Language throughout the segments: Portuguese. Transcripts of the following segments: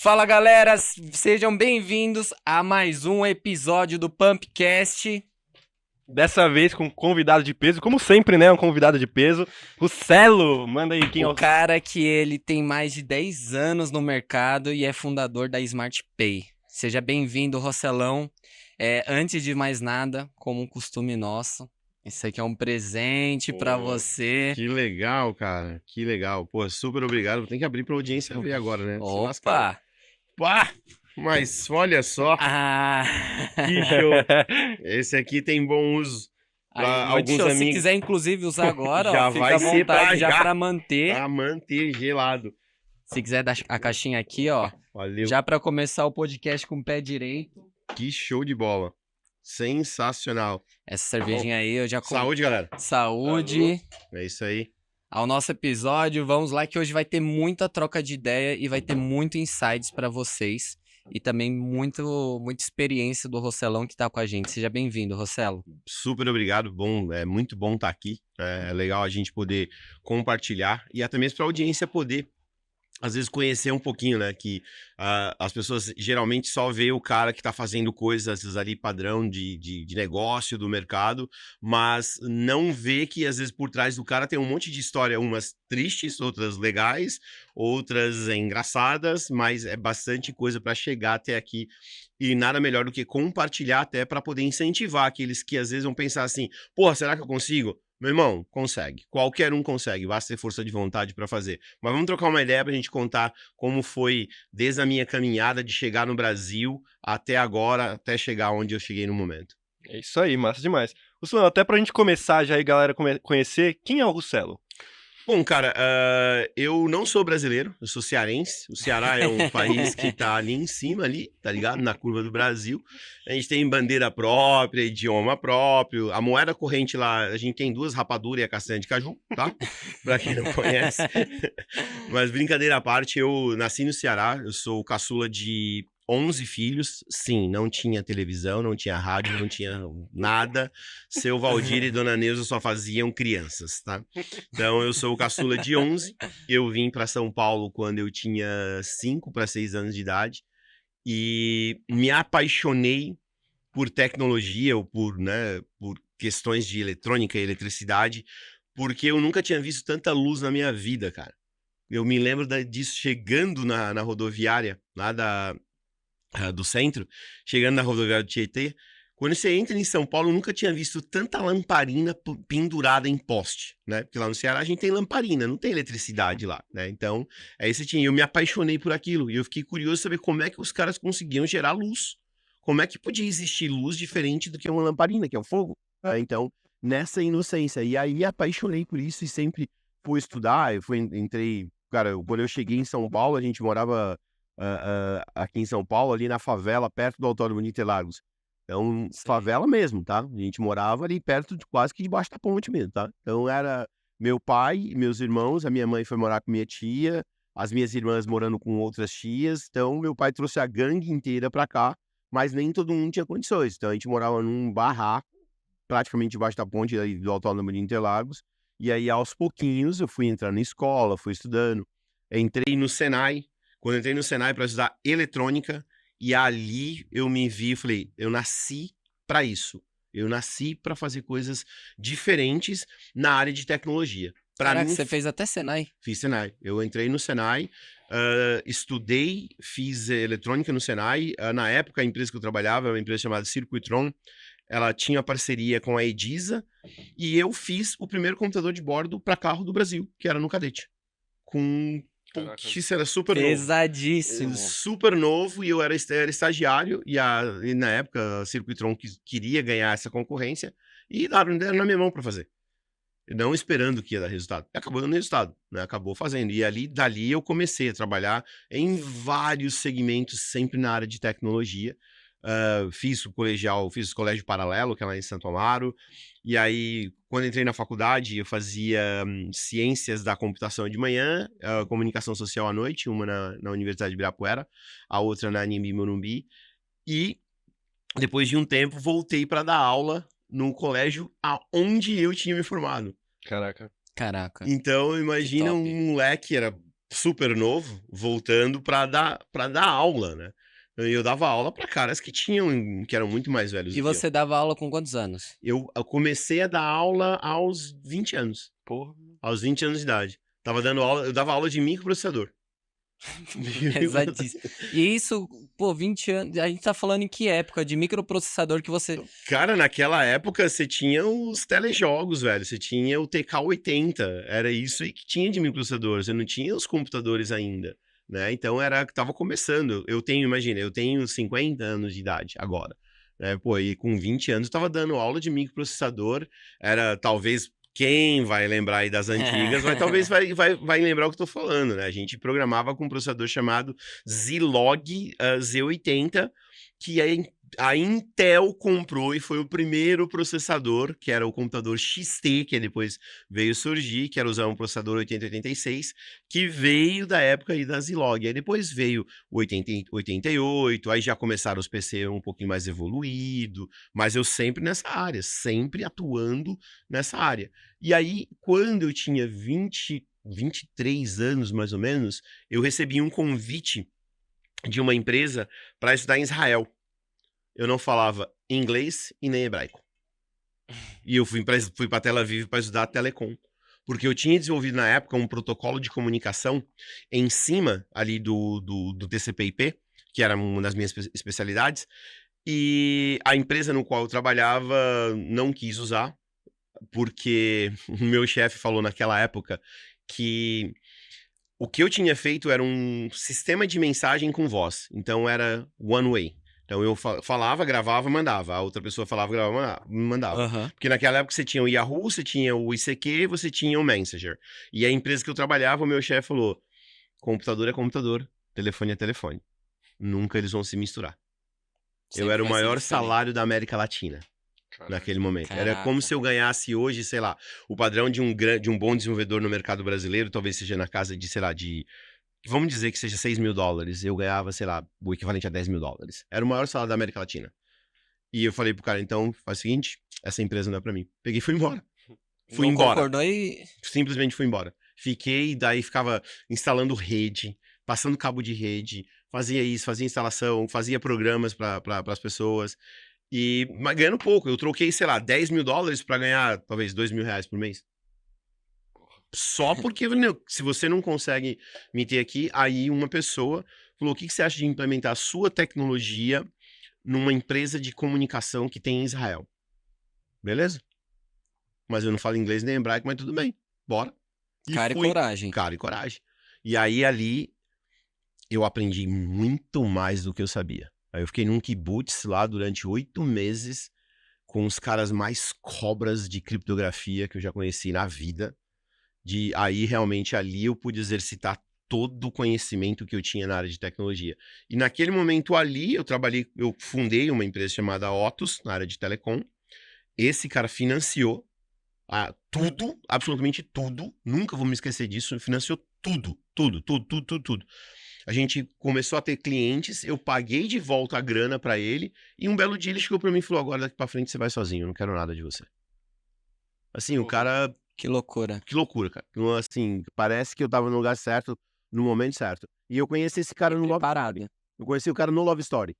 Fala galera, sejam bem-vindos a mais um episódio do Pumpcast. Dessa vez com um convidado de peso, como sempre, né? Um convidado de peso. Russelo, manda aí quem é O o... cara que ele tem mais de 10 anos no mercado e é fundador da Smart Pay. Seja bem-vindo, Rosselão. Antes de mais nada, como um costume nosso, esse aqui é um presente pra você. Que legal, cara. Que legal. Pô, super obrigado. Tem que abrir pra audiência ver agora, né? Se lascaram. Opa! Pá! Mas olha só, Ah! que show. Esse aqui tem bom uso pra Aí, alguns se amigos. quiser inclusive usar agora, Já ó, fica vai à ser pra vontade já já. pra manter. Pra manter gelado. Se quiser dar a caixinha aqui, ó, Valeu. já pra começar o podcast com o pé direito. Que show de bola. Sensacional. Essa cervejinha aí eu já... Saúde, galera. Saúde. É isso aí. Ao nosso episódio, vamos lá que hoje vai ter muita troca de ideia e vai ter muito insights pra vocês. E também muita experiência do Rosselão que tá com a gente. Seja bem-vindo, Rosselo. Super obrigado, bom, é muito bom estar aqui, é legal a gente poder compartilhar e até mesmo para a audiência poder, às vezes, conhecer um pouquinho, né, que as pessoas geralmente só vê o cara que está fazendo coisas ali padrão de negócio do mercado, mas não vê que, às vezes, por trás do cara tem um monte de história, umas tristes, outras legais, outras engraçadas, mas é bastante coisa para chegar até aqui. E nada melhor do que compartilhar até para poder incentivar aqueles que às vezes vão pensar assim, pô, será que eu consigo? Meu irmão, consegue. Qualquer um consegue, basta ter força de vontade para fazer. Mas vamos trocar uma ideia pra gente contar como foi desde a minha caminhada de chegar no Brasil até agora, até chegar onde eu cheguei no momento. É isso aí, massa demais. Russelo, até pra gente começar já aí, galera, conhecer, quem é o Russelo? Bom, cara, eu não sou brasileiro, eu sou cearense. O Ceará é um país que tá ali em cima, ali, tá ligado? Na curva do Brasil. A gente tem bandeira própria, idioma próprio. A moeda corrente lá, a gente tem duas rapaduras e a castanha de caju, tá? Pra quem não conhece. Mas brincadeira à parte, eu nasci no Ceará, eu sou o caçula de 11 filhos. Sim, não tinha televisão, não tinha rádio, não tinha nada. Seu Valdir e Dona Neuza só faziam crianças, tá? Então eu sou o caçula de 11. Eu vim para São Paulo quando eu tinha 5 para 6 anos de idade e me apaixonei por tecnologia ou por questões de eletrônica e eletricidade, porque eu nunca tinha visto tanta luz na minha vida, cara. Eu me lembro disso chegando na rodoviária lá do centro, chegando na rodoviária do Tietê. Quando você entra em São Paulo, eu nunca tinha visto tanta lamparina pendurada em poste, né? Porque lá no Ceará a gente tem lamparina, não tem eletricidade lá, né? Então, aí você tinha. Eu me apaixonei por aquilo e eu fiquei curioso saber como é que os caras conseguiam gerar luz. Como é que podia existir luz diferente do que uma lamparina, que é o fogo? Então, nessa inocência. E aí apaixonei por isso e sempre fui estudar. Entrei. Cara, quando eu cheguei em São Paulo, a gente morava aqui em São Paulo, ali na favela, perto do Autódromo de Interlagos. Então, favela mesmo, tá? A gente morava ali perto de quase que debaixo da ponte mesmo, tá? Então era meu pai, meus irmãos, a minha mãe foi morar com minha tia, as minhas irmãs morando com outras tias. Então, meu pai trouxe a gangue inteira pra cá, mas nem todo mundo tinha condições. Então, a gente morava num barraco, praticamente debaixo da ponte aí do Autódromo de Interlagos. E aí, aos pouquinhos, eu fui entrando na escola, fui estudando. Entrei no Senai. Quando eu entrei no Senai para estudar eletrônica, e ali eu me vi e falei, eu nasci para isso. Eu nasci para fazer coisas diferentes na área de tecnologia. Caraca, você fez até Senai. Fiz Senai. Eu entrei no Senai, estudei, fiz eletrônica no Senai. Na época, a empresa que eu trabalhava era uma empresa chamada Circuitron. Ela tinha parceria com a Edisa e eu fiz o primeiro computador de bordo para carro do Brasil, que era no Cadete. Isso era super Pesadíssimo. novo. Super novo, e eu era estagiário, e na época a Circuitron queria ganhar essa concorrência, e deram na minha mão para fazer. Não esperando que ia dar resultado. Acabou dando resultado, né? Acabou fazendo. E dali eu comecei a trabalhar em vários segmentos, sempre na área de tecnologia. Fiz o colégio paralelo, que é lá em Santo Amaro. E aí, quando entrei na faculdade, eu fazia ciências da computação de manhã, comunicação social à noite, uma na Universidade de Ibirapuera, a outra na Anhembi Morumbi. E depois de um tempo, voltei para dar aula no colégio aonde eu tinha me formado. Caraca. Caraca. Então, imagina um moleque, era super novo, voltando para dar aula, né? E eu dava aula para caras que eram muito mais velhos E do que você dava aula com quantos anos? eu comecei a dar aula aos 20 anos. Porra. Aos 20 anos de idade. Tava dando aula, eu dava aula de microprocessador. Pesadíssimo. E isso, pô, 20 anos. A gente tá falando em que época de microprocessador que você. Cara, naquela época você tinha os telejogos, velho. Você tinha o TK-80. Era isso aí que tinha de microprocessador. Você não tinha os computadores ainda, né? Então era que tava começando. Imagina, eu tenho 50 anos de idade agora. Né? Pô, e com 20 anos eu tava dando aula de microprocessador. Era talvez. Quem vai lembrar aí das antigas, talvez vai lembrar o que eu tô falando, né? A gente programava com um processador chamado Zilog Z80, que a Intel comprou e foi o primeiro processador, que era o computador XT, que depois veio surgir, que era usar um processador 8086, que veio da época aí da Zilog. Aí depois veio o 88, aí já começaram os PC um pouquinho mais evoluído, mas eu sempre nessa área, sempre atuando nessa área. E aí, quando eu tinha 23 anos, mais ou menos, eu recebi um convite de uma empresa para estudar em Israel. Eu não falava inglês e nem hebraico. E eu fui para Tel Aviv para estudar telecom. Porque eu tinha desenvolvido na época um protocolo de comunicação em cima ali do TCP/IP, que era uma das minhas especialidades, e a empresa no qual eu trabalhava não quis usar, porque o meu chefe falou naquela época que o que eu tinha feito era um sistema de mensagem com voz. Então era one way. Então eu falava, gravava, mandava. A outra pessoa falava, gravava, mandava. Aham. Porque naquela época você tinha o Yahoo, você tinha o ICQ, você tinha o Messenger. E a empresa que eu trabalhava, o meu chefe falou, computador é computador, telefone é telefone. Nunca eles vão se misturar. Eu Sempre era o vai ser maior diferente. salário da América Latina naquele momento. Era como Caraca. se eu ganhasse hoje, sei lá, o padrão de um bom desenvolvedor no mercado brasileiro, talvez seja na casa de, sei lá, vamos dizer que seja $6.000. Eu ganhava, sei lá, o equivalente a $10.000. Era o maior salário da América Latina. E eu falei pro cara, então, faz o seguinte, essa empresa não é pra mim. Peguei e fui embora. Fui Não embora. concordou e. Simplesmente fui embora. Fiquei, daí ficava instalando rede, passando cabo de rede, fazia isso, fazia instalação, fazia programas para as pessoas. Mas ganhando pouco. Eu troquei, sei lá, $10.000 para ganhar talvez R$2.000 por mês. Só porque, se você não consegue me ter aqui, aí uma pessoa falou: o que você acha de implementar a sua tecnologia numa empresa de comunicação que tem em Israel? Beleza? Mas eu não falo inglês nem hebraico, mas tudo bem. Bora. Cara e fui. coragem. Cara e coragem. E aí ali eu aprendi muito mais do que eu sabia. Aí eu fiquei num kibutz lá durante 8 meses com os caras mais cobras de criptografia que eu já conheci na vida. Aí realmente ali eu pude exercitar todo o conhecimento que eu tinha na área de tecnologia. E naquele momento ali eu fundei uma empresa chamada Otus, na área de telecom. Esse cara financiou tudo, absolutamente tudo, nunca vou me esquecer disso, financiou tudo. A gente começou a ter clientes, eu paguei de volta a grana pra ele, e um belo dia ele chegou pra mim e falou: agora daqui pra frente você vai sozinho, eu não quero nada de você. Assim, o cara... Que loucura. Que loucura, cara. Assim, parece que eu tava no lugar certo, no momento certo. E eu conheci esse cara no Love Story. Eu conheci o cara no Love Story.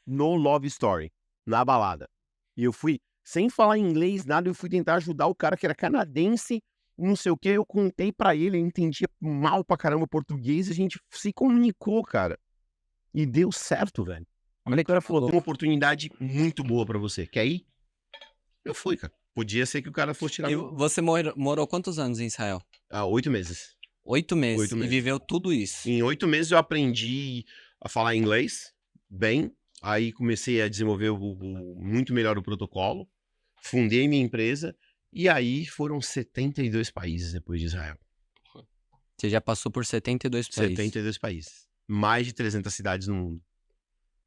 No Love Story. Na balada. E eu fui, sem falar inglês, nada, eu fui tentar ajudar o cara que era canadense, não sei o que, eu contei pra ele, ele entendia mal pra caramba português, e a gente se comunicou, cara. E deu certo, velho. Olha que o cara falou, tem uma oportunidade muito boa pra você, quer ir? Eu fui, cara. Podia ser que o cara fosse tirar... E você morou quantos anos em Israel? 8 meses. 8 meses. 8 meses. E viveu tudo isso. Em 8 meses eu aprendi a falar inglês bem. Aí comecei a desenvolver muito melhor o protocolo. Fundei minha empresa. E aí foram 72 países depois de Israel. Você já passou por 72 países. 72 países. Mais de 300 cidades no mundo.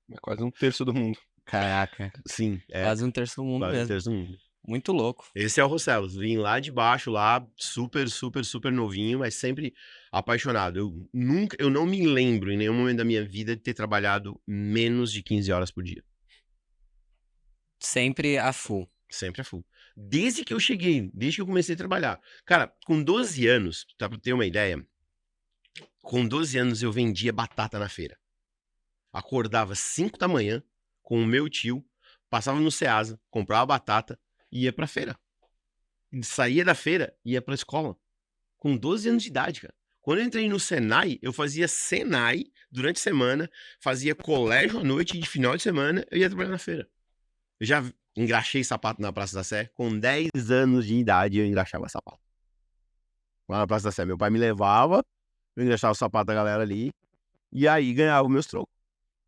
É quase um terço do mundo. Caraca. Sim, Quase um terço do mundo quase um mesmo. terço do mundo. Muito louco. Esse é o Rosselos. Vim lá de baixo, lá, super novinho, mas sempre apaixonado. Eu não me lembro em nenhum momento da minha vida de ter trabalhado menos de 15 horas por dia. Sempre a full. Sempre a full. Desde que eu cheguei, desde que eu comecei a trabalhar. Cara, com 12 anos, pra ter uma ideia, Com 12 anos eu vendia batata na feira. Acordava 5 da manhã com o meu tio, passava no Ceasa, comprava batata e ia pra feira. Saía da feira e ia pra escola. Com 12 anos de idade, cara. Quando eu entrei no Senai, eu fazia Senai durante a semana, fazia colégio à noite e de final de semana eu ia trabalhar na feira. Eu já engraxei sapato na Praça da Sé. Com 10 anos de idade eu engraxava sapato. Lá na Praça da Sé. Meu pai me levava, eu engraxava o sapato da galera ali e aí ganhava os meus trocos.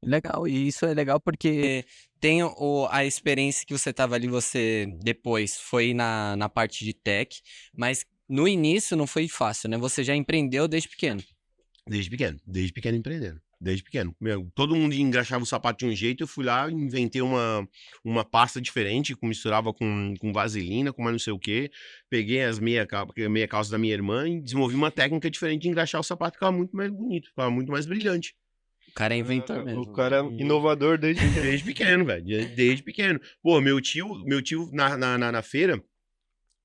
Legal, e isso é legal porque tem a experiência que você tava ali, você depois foi na parte de tech, mas no início não foi fácil, né? Você já empreendeu desde pequeno. Desde pequeno empreendendo. Desde pequeno. Todo mundo engraxava o sapato de um jeito, eu fui lá, inventei uma pasta diferente, misturava com vaselina, com mais não sei o quê. Peguei as meia calças da minha irmã e desenvolvi uma técnica diferente de engraxar o sapato, ficava muito mais bonito, ficava muito mais brilhante. O cara é inventor mesmo. O cara é inovador desde pequeno. Desde pequeno, velho. Desde pequeno. Pô, meu tio na feira,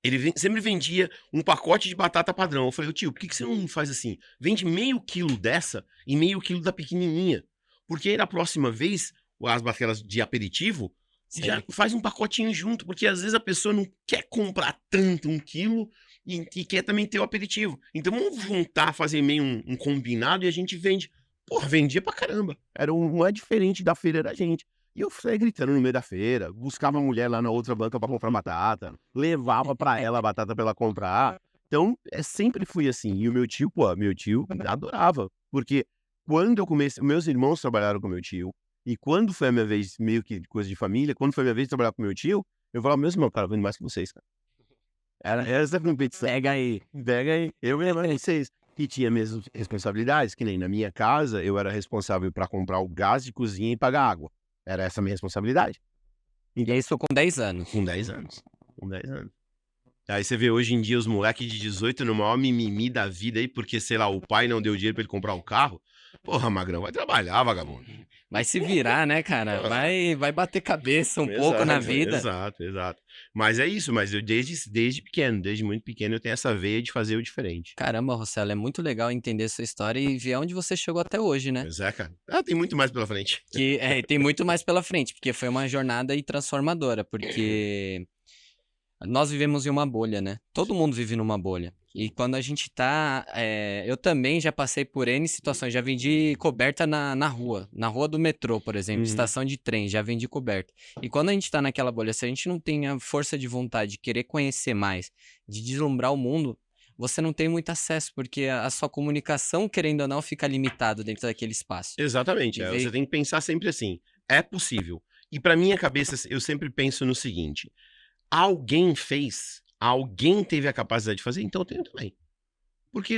ele sempre vendia um pacote de batata padrão. Eu falei, tio, por que você não faz assim? Vende meio quilo dessa e meio quilo da pequenininha. Porque aí na próxima vez, as batatas de aperitivo, já faz um pacotinho junto. Porque às vezes a pessoa não quer comprar tanto 1 quilo e quer também ter o aperitivo. Então vamos juntar, fazer meio um combinado e a gente vende. Porra, vendia pra caramba. Não é diferente da feira da gente. E eu saía gritando no meio da feira, buscava a mulher lá na outra banca pra comprar batata, levava pra ela a batata pra ela comprar. Então, sempre fui assim. E o meu tio adorava. Porque quando eu comecei, meus irmãos trabalharam com meu tio, e quando foi a minha vez, meio que coisa de família, quando foi a minha vez de trabalhar com meu tio, eu falava, meus irmãos, cara, eu vendo mais que vocês, cara. Era essa competição. Pega aí. Eu ganhei mais que vocês. E tinha mesmo responsabilidades, que nem na minha casa, eu era responsável pra comprar o gás de cozinha e pagar água. Era essa a minha responsabilidade. E isso com 10 anos. Com 10 anos. Com 10 anos. Aí você vê hoje em dia os moleques de 18 no maior mimimi da vida aí, porque, sei lá, o pai não deu dinheiro pra ele comprar um carro. Porra, magrão, vai trabalhar, vagabundo. Vai se virar, né, cara? Vai bater cabeça pouco na vida. Exato. Mas é isso, mas eu desde pequeno, desde muito pequeno, eu tenho essa veia de fazer o diferente. Caramba, Rossello, é muito legal entender sua história e ver onde você chegou até hoje, né? Pois é, cara. Tem muito mais pela frente. Tem muito mais pela frente, porque foi uma jornada aí transformadora, porque nós vivemos em uma bolha, né? Todo mundo vive numa bolha. E quando a gente tá... eu também já passei por N situações. Já vendi coberta na rua do metrô, por exemplo. Estação de trem, já vendi coberta. E quando a gente tá naquela bolha, se a gente não tem a força de vontade de querer conhecer mais, de deslumbrar o mundo, você não tem muito acesso, porque a sua comunicação, querendo ou não, fica limitada dentro daquele espaço. Exatamente. Você tem que pensar sempre assim. É possível. E pra minha cabeça, eu sempre penso no seguinte. Alguém fez, alguém teve a capacidade de fazer, então eu tenho também. Porque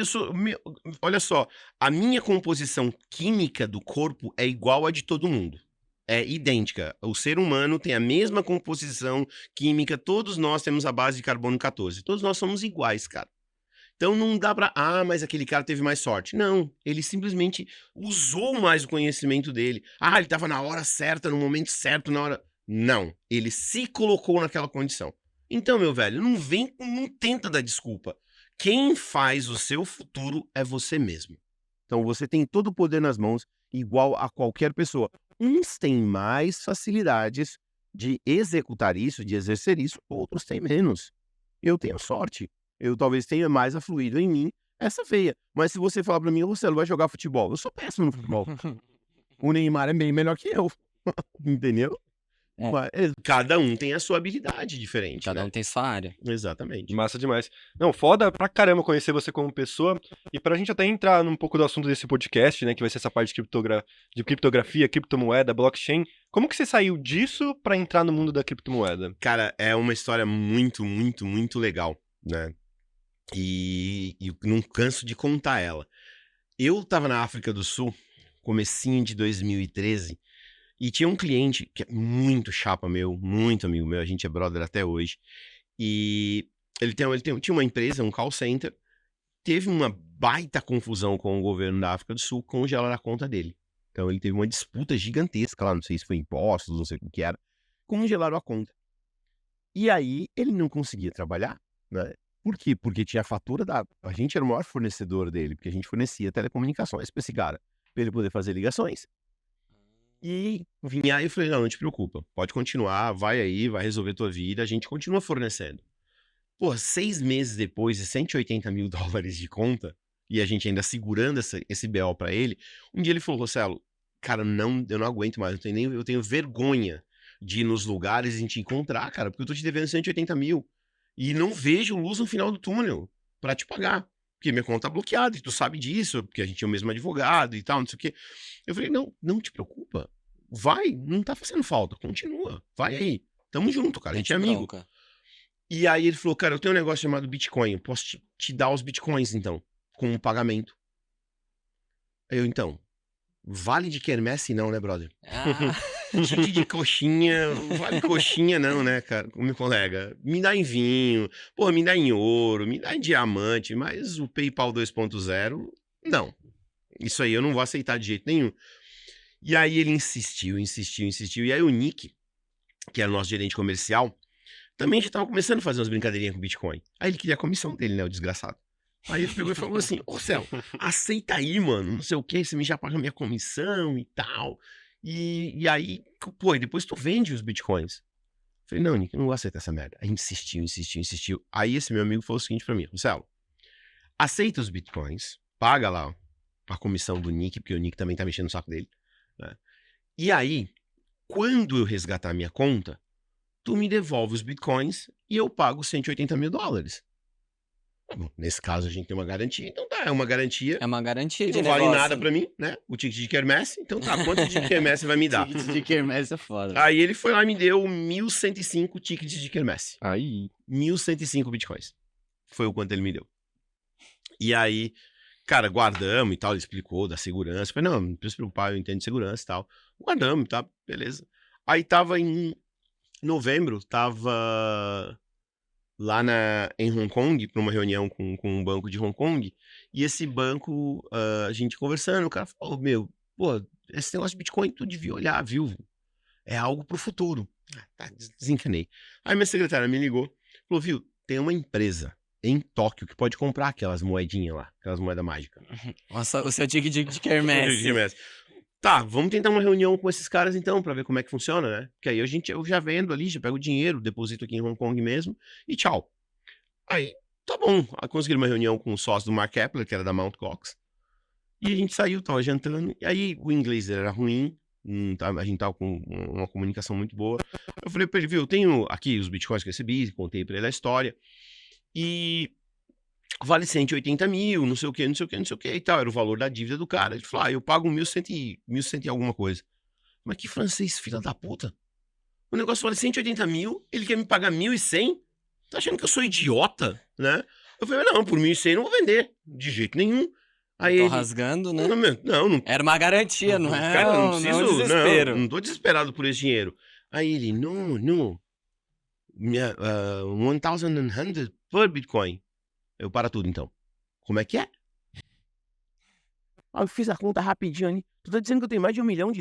olha só, a minha composição química do corpo é igual a de todo mundo. É idêntica. O ser humano tem a mesma composição química, todos nós temos a base de carbono 14. Todos nós somos iguais, cara. Então não dá pra, mas aquele cara teve mais sorte. Não, ele simplesmente usou mais o conhecimento dele. Ele tava na hora certa, no momento certo, na hora... Não, ele se colocou naquela condição. Então, meu velho, não tenta dar desculpa. Quem faz o seu futuro é você mesmo. Então, você tem todo o poder nas mãos, igual a qualquer pessoa. Uns têm mais facilidades de executar isso, de exercer isso, outros têm menos. Eu tenho sorte. Eu talvez tenha mais afluído em mim essa veia. Mas se você falar pra mim, você vai jogar futebol. Eu sou péssimo no futebol. O Neymar é bem melhor que eu. Entendeu? Cada um tem a sua habilidade diferente. Cada um tem sua área. Exatamente. Massa demais. Não, foda pra caramba conhecer você como pessoa. E pra gente até entrar um pouco do assunto desse podcast, né, que vai ser essa parte de criptografia, criptomoeda, blockchain. Como que você saiu disso pra entrar no mundo da criptomoeda? Cara, é uma história muito, muito, muito legal, né? E não canso de contar ela. Eu tava na África do Sul, comecinho de 2013, e tinha um cliente que é muito chapa meu, muito amigo meu, a gente é brother até hoje. E tinha uma empresa, um call center, teve uma baita confusão com o governo da África do Sul, congelaram a conta dele. Então ele teve uma disputa gigantesca lá, não sei se foi impostos, não sei o que era, congelaram a conta. E aí ele não conseguia trabalhar, né? Por quê? Porque tinha a fatura da... A gente era o maior fornecedor dele, porque a gente fornecia telecomunicações pra esse cara, pra ele poder fazer ligações. E vinha aí, eu falei, não te preocupa, pode continuar, vai aí, vai resolver tua vida, a gente continua fornecendo. Pô, 6 meses depois de 180 mil dólares de conta, e a gente ainda segurando esse BO pra ele, um dia ele falou, Rossello, cara, eu não aguento mais, eu tenho vergonha de ir nos lugares e a gente encontrar, cara, porque eu tô te devendo 180 mil e não vejo luz no final do túnel pra te pagar, porque minha conta tá bloqueada, e tu sabe disso, porque a gente é o mesmo advogado e tal, não sei o quê. Eu falei, não te preocupa, vai, não tá fazendo falta, continua, vai aí, tamo junto, cara, a gente é amigo. Bronca. E aí ele falou, cara, eu tenho um negócio chamado Bitcoin, eu posso te dar os Bitcoins, então, com um pagamento. Aí eu, então, vale de quermesse não, né, brother? Ah, Ticket de coxinha, vale coxinha não, né, cara? Meu colega, me dá em vinho, pô, me dá em ouro, me dá em diamante, mas o PayPal 2.0, não. Isso aí eu não vou aceitar de jeito nenhum. E aí ele insistiu. E aí o Nick, que era o nosso gerente comercial, também já tava começando a fazer umas brincadeirinhas com Bitcoin. Aí ele queria a comissão dele, né, o desgraçado. Aí ele pegou e falou assim, ô Céu, aceita aí, mano, não sei o que, você me já paga minha comissão e tal. E aí, pô, e depois tu vende os Bitcoins. Falei, não, Nick, eu não vou aceitar essa merda. Aí insistiu. Aí esse meu amigo falou o seguinte pra mim, Céu, aceita os Bitcoins, paga lá a comissão do Nick, porque o Nick também tá mexendo no saco dele, né? E aí, quando eu resgatar a minha conta, tu me devolve os Bitcoins e eu pago 180 mil dólares. Bom, nesse caso a gente tem uma garantia, então tá, é uma garantia é uma garantia que de não vale negócio. nada pra mim, né? O ticket de quermesse, então tá, quanto de quermesse vai me dar? Ticket de quermesse é foda. Aí ele foi lá e me deu 1.105 tickets de quermesse. Aí. 1.105 Bitcoins. Foi o quanto ele me deu. E aí, cara, guardamos e tal, ele explicou da segurança. Eu falei, não precisa se preocupar, eu entendo de segurança e tal. Guardamos, tá, beleza. Aí tava em novembro, tava lá em Hong Kong, para uma reunião com um banco de Hong Kong, e esse banco, a gente conversando, o cara falou, meu, pô, esse negócio de Bitcoin tu devia olhar, viu? É algo pro futuro. Tá, desencanei. Aí minha secretária me ligou, falou, viu, tem uma empresa em Tóquio que pode comprar aquelas moedinhas lá, aquelas moedas mágicas. Nossa, o seu ticket de quermesse. Tá, vamos tentar uma reunião com esses caras então, pra ver como é que funciona, né? Porque aí eu já vendo ali, já pego o dinheiro, deposito aqui em Hong Kong mesmo e tchau. Aí, tá bom. Aí consegui uma reunião com o sócio do Mark Kepler, que era da Mt. Gox. E a gente saiu, tava jantando. E aí o inglês era ruim, a gente tava com uma comunicação muito boa. Eu falei pra ele, viu, eu tenho aqui os bitcoins que eu recebi, contei pra ele a história. E vale 180 mil, não sei o que e tal. Era o valor da dívida do cara. Ele falou, eu pago 1.100 e alguma coisa. Mas que francês, filha da puta. O negócio vale 180 mil, ele quer me pagar 1.100? Tá achando que eu sou idiota, né? Eu falei, não, por 1.100 não vou vender, de jeito nenhum. Aí Tô ele, rasgando, né? não. Era uma garantia, não é? Cara, não Não, preciso, não desespero. não tô desesperado por esse dinheiro. Aí ele, não, 1.100 per Bitcoin. Eu, para tudo, então. Como é que é? Aí eu fiz a conta rapidinho ali. Tu tá dizendo que eu tenho mais de $1 milhão,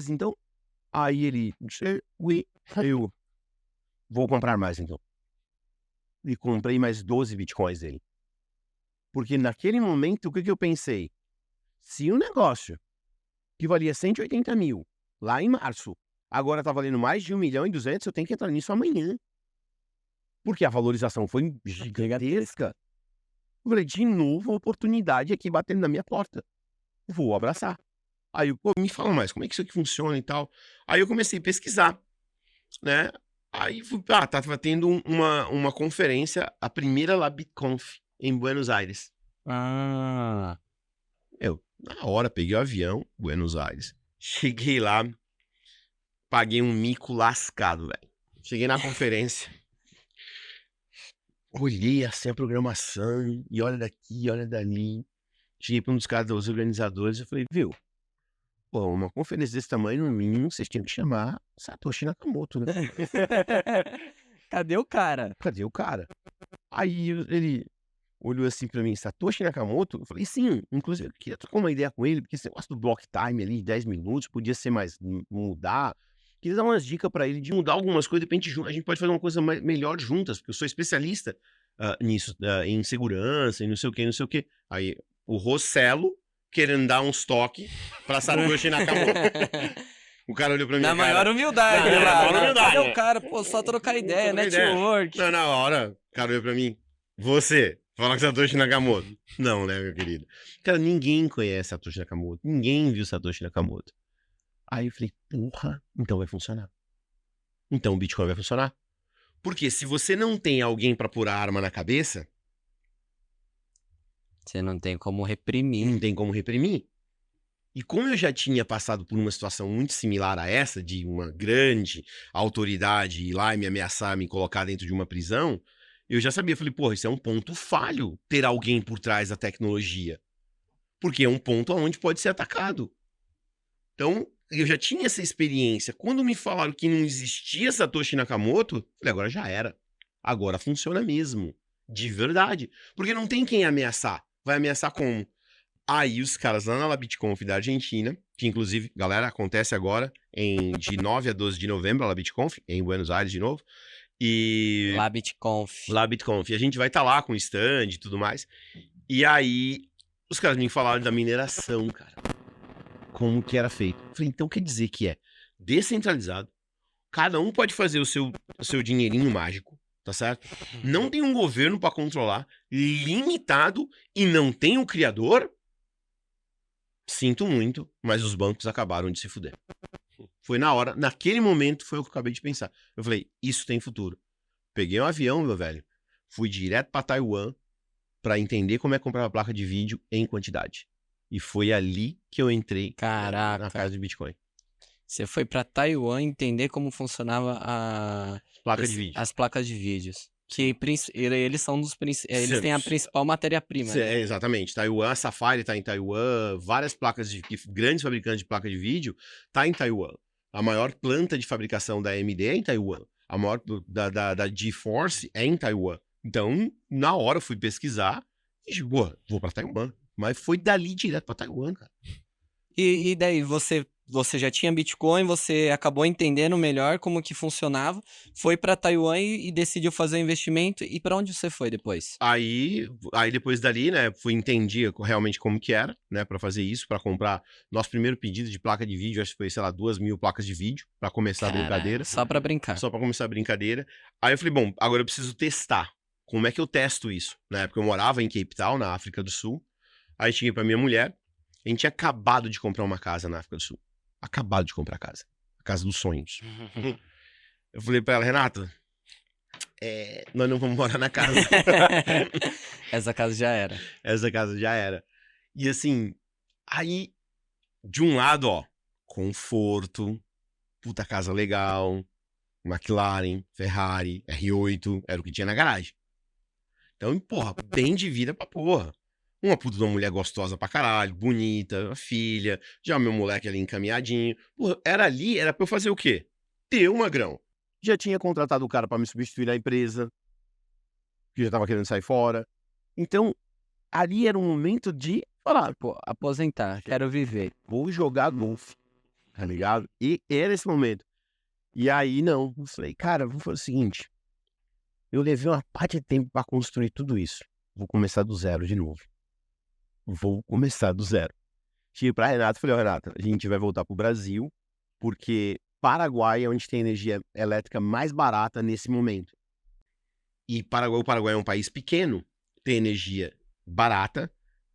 então? Aí ele, eu vou comprar mais, então. E comprei mais 12 Bitcoins dele. Porque naquele momento, o que eu pensei? Se o negócio que valia 180 mil lá em março, agora tá valendo mais de 1.200.000, eu tenho que entrar nisso amanhã. Porque a valorização foi gigantesca. Eu falei, de novo, a oportunidade aqui batendo na minha porta. Vou abraçar. Aí, pô, me fala mais, como é que isso aqui funciona e tal. Aí eu comecei a pesquisar, né? Aí, tava tendo uma conferência, a primeira lá, BitConf, em Buenos Aires. Ah. Eu, na hora, peguei o avião, Buenos Aires. Cheguei lá, paguei um mico lascado, velho. Cheguei na conferência, olhei assim a programação, e olha daqui, olha dali. Cheguei pra um dos caras, dos organizadores, e falei, viu, pô, uma conferência desse tamanho, no mínimo, vocês tinham que chamar Satoshi Nakamoto, né? Cadê o cara? Aí ele olhou assim pra mim, Satoshi Nakamoto? Eu falei, sim, inclusive eu queria trocar uma ideia com ele, porque esse negócio do block time ali, 10 minutos, podia ser mais, mudar. Queria dar umas dicas pra ele de mudar algumas coisas, de repente a gente pode fazer uma coisa melhor juntas, porque eu sou especialista nisso, em segurança e não sei o que, não sei o que. Aí o Rossello querendo dar uns toques pra Satoshi Nakamoto. O cara olhou pra mim, Na maior humildade, Na né? maior humildade, Cadê né? o cara? Pô, só trocar ideia, trocar ideia. network. Não, na hora, o cara olhou pra mim, você, fala com Satoshi Nakamoto. Não, né, meu querido? Cara, ninguém conhece Satoshi Nakamoto. Ninguém viu Satoshi Nakamoto. Aí eu falei, porra, então vai funcionar. Então o Bitcoin vai funcionar. Porque se você não tem alguém pra pôr a arma na cabeça, Você não tem como reprimir. não tem como reprimir. E como eu já tinha passado por uma situação muito similar a essa, de uma grande autoridade ir lá e me ameaçar, me colocar dentro de uma prisão, eu já sabia, falei, porra, isso é um ponto falho, ter alguém por trás da tecnologia. Porque é um ponto onde pode ser atacado. Então, eu já tinha essa experiência. Quando me falaram que não existia Satoshi Nakamoto, falei, agora já era. Agora funciona mesmo. De verdade. Porque não tem quem ameaçar. Vai ameaçar como? Aí os caras lá na LabitConf da Argentina, que inclusive, galera, acontece agora de 9 a 12 de novembro, a LabitConf, em Buenos Aires de novo. E LabitConf. LabitConf. E a gente vai estar lá com stand e tudo mais. E aí, os caras me falaram da mineração, cara. Como que era feito. Eu falei, então quer dizer que é descentralizado. Cada um pode fazer o seu dinheirinho mágico, tá certo? Não tem um governo para controlar, limitado, e não tem um criador. Sinto muito, mas os bancos acabaram de se fuder. Foi na hora, naquele momento foi o que eu acabei de pensar. Eu falei, isso tem futuro. Peguei um avião, meu velho, fui direto para Taiwan para entender como é comprar uma placa de vídeo em quantidade. E foi ali que eu entrei na casa de Bitcoin. Você foi pra Taiwan entender como funcionava as placas de vídeos. Que eles são dos eles têm a principal matéria-prima. Né? Exatamente. Taiwan, a Safari tá em Taiwan, várias grandes fabricantes de placa de vídeo tá em Taiwan. A maior planta de fabricação da AMD é em Taiwan. A maior da GeForce é em Taiwan. Então, na hora eu fui pesquisar e, vou pra Taiwan. Mas foi dali direto pra Taiwan, cara. E daí, você já tinha Bitcoin, você acabou entendendo melhor como que funcionava, foi pra Taiwan e decidiu fazer o investimento. E pra onde você foi depois? Aí depois dali, né, entendi realmente como que era, né, pra fazer isso, pra comprar nosso primeiro pedido de placa de vídeo, acho que foi, sei lá, 2.000 placas de vídeo, pra começar a brincadeira. Só pra brincar. Só pra começar a brincadeira. Aí eu falei, bom, agora eu preciso testar. Como é que eu testo isso? Na época eu morava em Cape Town, na África do Sul. Aí cheguei pra minha mulher, a gente tinha acabado de comprar uma casa na África do Sul. Acabado de comprar a casa dos sonhos. Eu falei pra ela, Renata, nós não vamos morar na casa. Essa casa já era. Essa casa já era. E assim, aí, de um lado, ó, conforto, puta casa legal, McLaren, Ferrari, R8, era o que tinha na garagem. Então, porra, bem de vida pra porra. Uma puta de uma mulher gostosa pra caralho, bonita, filha, já meu moleque ali encaminhadinho. Porra, era pra eu fazer o quê? Ter um magrão. Já tinha contratado o cara pra me substituir na empresa, que já tava querendo sair fora. Então, ali era um momento de falar, pô, aposentar, quero viver. Vou jogar golfe, tá ligado? E era esse momento. E aí, não, eu falei, cara, vou fazer o seguinte, eu levei uma parte de tempo pra construir tudo isso. Vou começar do zero de novo. Vou começar do zero. Cheguei pra Renata e falei, Renata, a gente vai voltar pro Brasil, porque Paraguai é onde tem energia elétrica mais barata nesse momento. E o Paraguai é um país pequeno, tem energia barata,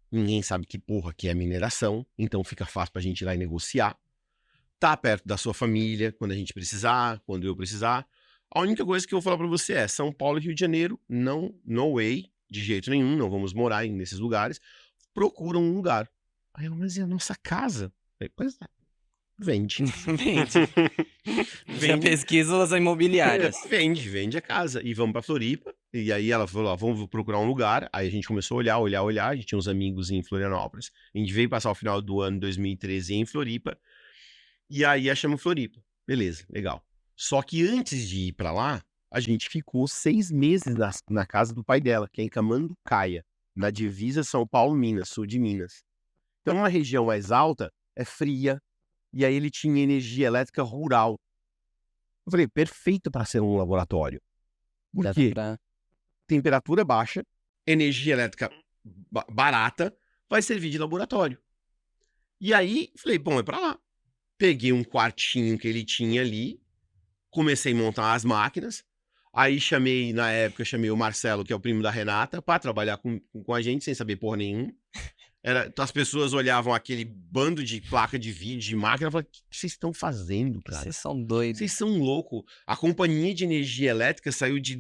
ninguém sabe que porra que é mineração, então fica fácil pra gente ir lá e negociar. Tá perto da sua família, quando a gente precisar, quando eu precisar. A única coisa que eu vou falar pra você é, São Paulo e Rio de Janeiro, não, no way, de jeito nenhum, não vamos morar nesses lugares. Procura um lugar. Aí eu, mas e a nossa casa? Aí, pois é. Vende. Já pesquisa as imobiliárias. Vende a casa. E vamos pra Floripa. E aí ela falou, ó, vamos procurar um lugar. Aí a gente começou a olhar. A gente tinha uns amigos em Florianópolis. A gente veio passar o final do ano 2013 em Floripa. E aí achamos Floripa. Beleza, legal. Só que antes de ir pra lá, a gente ficou 6 meses na casa do pai dela, que é em Camanducaia, na divisa São Paulo-Minas, sul de Minas. Então, uma região mais alta é fria, e aí ele tinha energia elétrica rural. Eu falei, perfeito para ser um laboratório. Por quê? temperatura baixa, energia elétrica barata, vai servir de laboratório. E aí, falei, bom, é pra lá. Peguei um quartinho que ele tinha ali, comecei a montar as máquinas, aí na época, chamei o Marcelo, que é o primo da Renata, pra trabalhar com a gente, sem saber porra nenhuma. As pessoas olhavam aquele bando de placa de vídeo, de máquina, e falavam, o que vocês estão fazendo, cara? Vocês são doidos. Vocês são loucos. A companhia de energia elétrica saiu de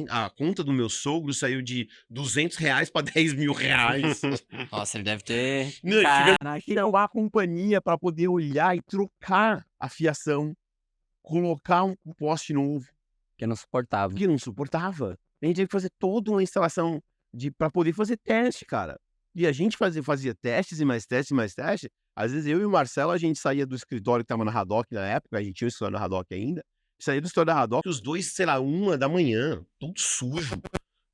a conta do meu sogro saiu de R$200 para R$10.000. Nossa, ele deve ter... Não, Cara, criar a companhia para poder olhar e trocar a fiação, colocar um poste novo, que não suportava. que não suportava. A gente teve que fazer toda uma instalação para poder fazer teste, cara. E a gente fazia testes e mais testes e mais testes. Às vezes eu e o Marcelo, a gente saía do escritório que tava na Haddock na época, a gente tinha o escritório na Haddock ainda, saía do escritório da Haddock, os dois, sei lá, 1h da manhã, tudo sujo,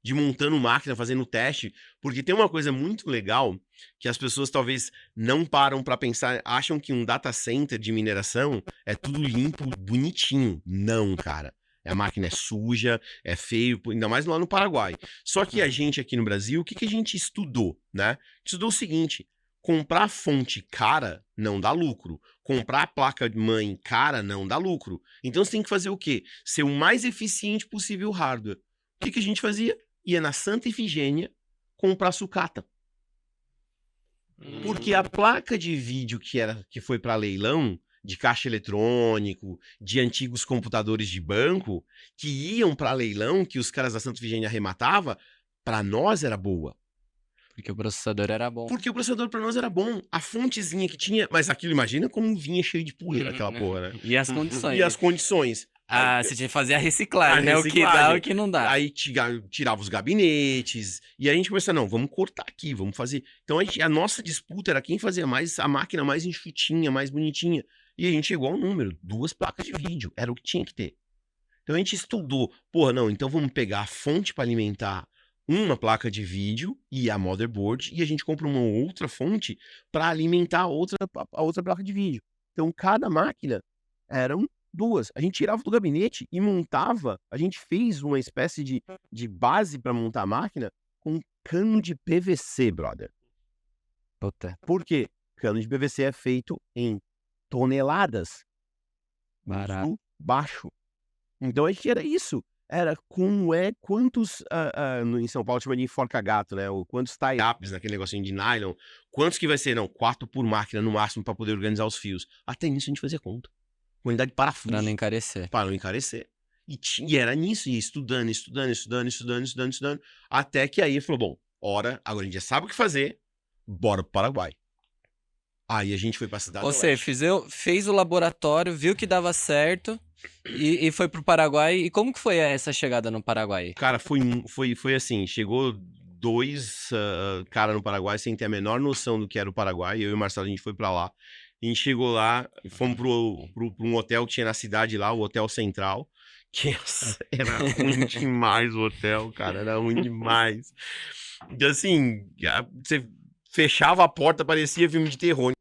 de montando máquina, fazendo teste, porque tem uma coisa muito legal, que as pessoas talvez não param pra pensar, acham que um data center de mineração é tudo limpo, bonitinho. Não, cara. A máquina é suja, é feio, ainda mais lá no Paraguai. Só que a gente aqui no Brasil, o que a gente estudou, né? Estudou o seguinte, comprar fonte cara não dá lucro. Comprar a placa-mãe cara não dá lucro. Então você tem que fazer o quê? Ser o mais eficiente possível o hardware. O que a gente fazia? Ia na Santa Efigênia comprar sucata. Porque a placa de vídeo que foi para leilão, de caixa eletrônico, de antigos computadores de banco, que iam para leilão, que os caras da Santa Efigênia arrematavam, para nós era boa. Porque o processador era bom. Porque o processador para nós era bom. A fontezinha que tinha... Mas aquilo, imagina como vinha cheio de poeira aquela porra, né? E as condições. E as condições. Ah, você tinha que fazer a reciclagem, né? O que reciclagem. dá e o que não dá. Aí tirava os gabinetes, e aí a gente começou, não, vamos cortar aqui, vamos fazer... Então a nossa disputa era quem fazia mais a máquina mais enxutinha, mais bonitinha. E a gente chegou ao número, 2 placas de vídeo, era o que tinha que ter. Então a gente estudou, porra, não, então vamos pegar a fonte para alimentar uma placa de vídeo e a motherboard, e a gente compra uma outra fonte para alimentar a outra placa de vídeo. Então cada máquina eram 2. A gente tirava do gabinete e montava, a gente fez uma espécie de base para montar a máquina com cano de PVC, brother. Puta. Por quê? Cano de PVC é feito em toneladas. Barato. Baixo. Então a gente era isso. Era quantos em São Paulo chama de enforca-gato, né? Ou quantos tie-ups naquele negocinho de nylon. Quantos que vai ser? Não, 4 por máquina no máximo para poder organizar os fios. Até nisso a gente fazia conta. Quantidade de parafuso. Pra não encarecer. Para não encarecer. E era nisso, ia estudando. Até que aí ele falou, bom, agora a gente já sabe o que fazer, bora pro Paraguai. Aí a gente foi pra cidade. Você fez o laboratório, viu que dava certo e foi pro Paraguai. E como que foi essa chegada no Paraguai? Cara, foi assim, chegou 2 caras no Paraguai sem ter a menor noção do que era o Paraguai. Eu e o Marcelo, a gente foi pra lá. A gente chegou lá, fomos pro um hotel que tinha na cidade lá, o Hotel Central. Que era ruim demais o hotel, cara, era ruim demais. Então, assim, você fechava a porta, parecia filme de terror.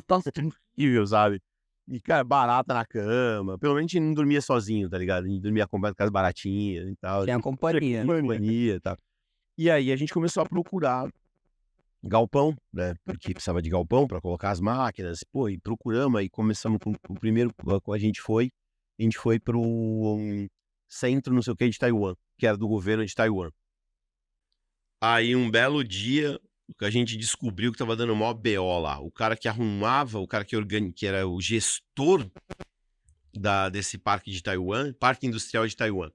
Nossa, incrível, sabe? E, cara, barata na cama. Pelo menos a gente não dormia sozinho, tá ligado? A gente dormia comprando casas baratinhas e tal. Tinha companhia. Companhia e tal. E aí a gente começou a procurar galpão, né? Porque precisava de galpão para colocar as máquinas. Pô, e procuramos, aí começamos com o primeiro, a gente foi pro centro, não sei o que, de Taiwan, que era do governo de Taiwan. Aí um belo dia, a gente descobriu que tava dando maior BO lá. O cara que arrumava, o cara que era o gestor desse parque de Taiwan, Parque Industrial de Taiwan.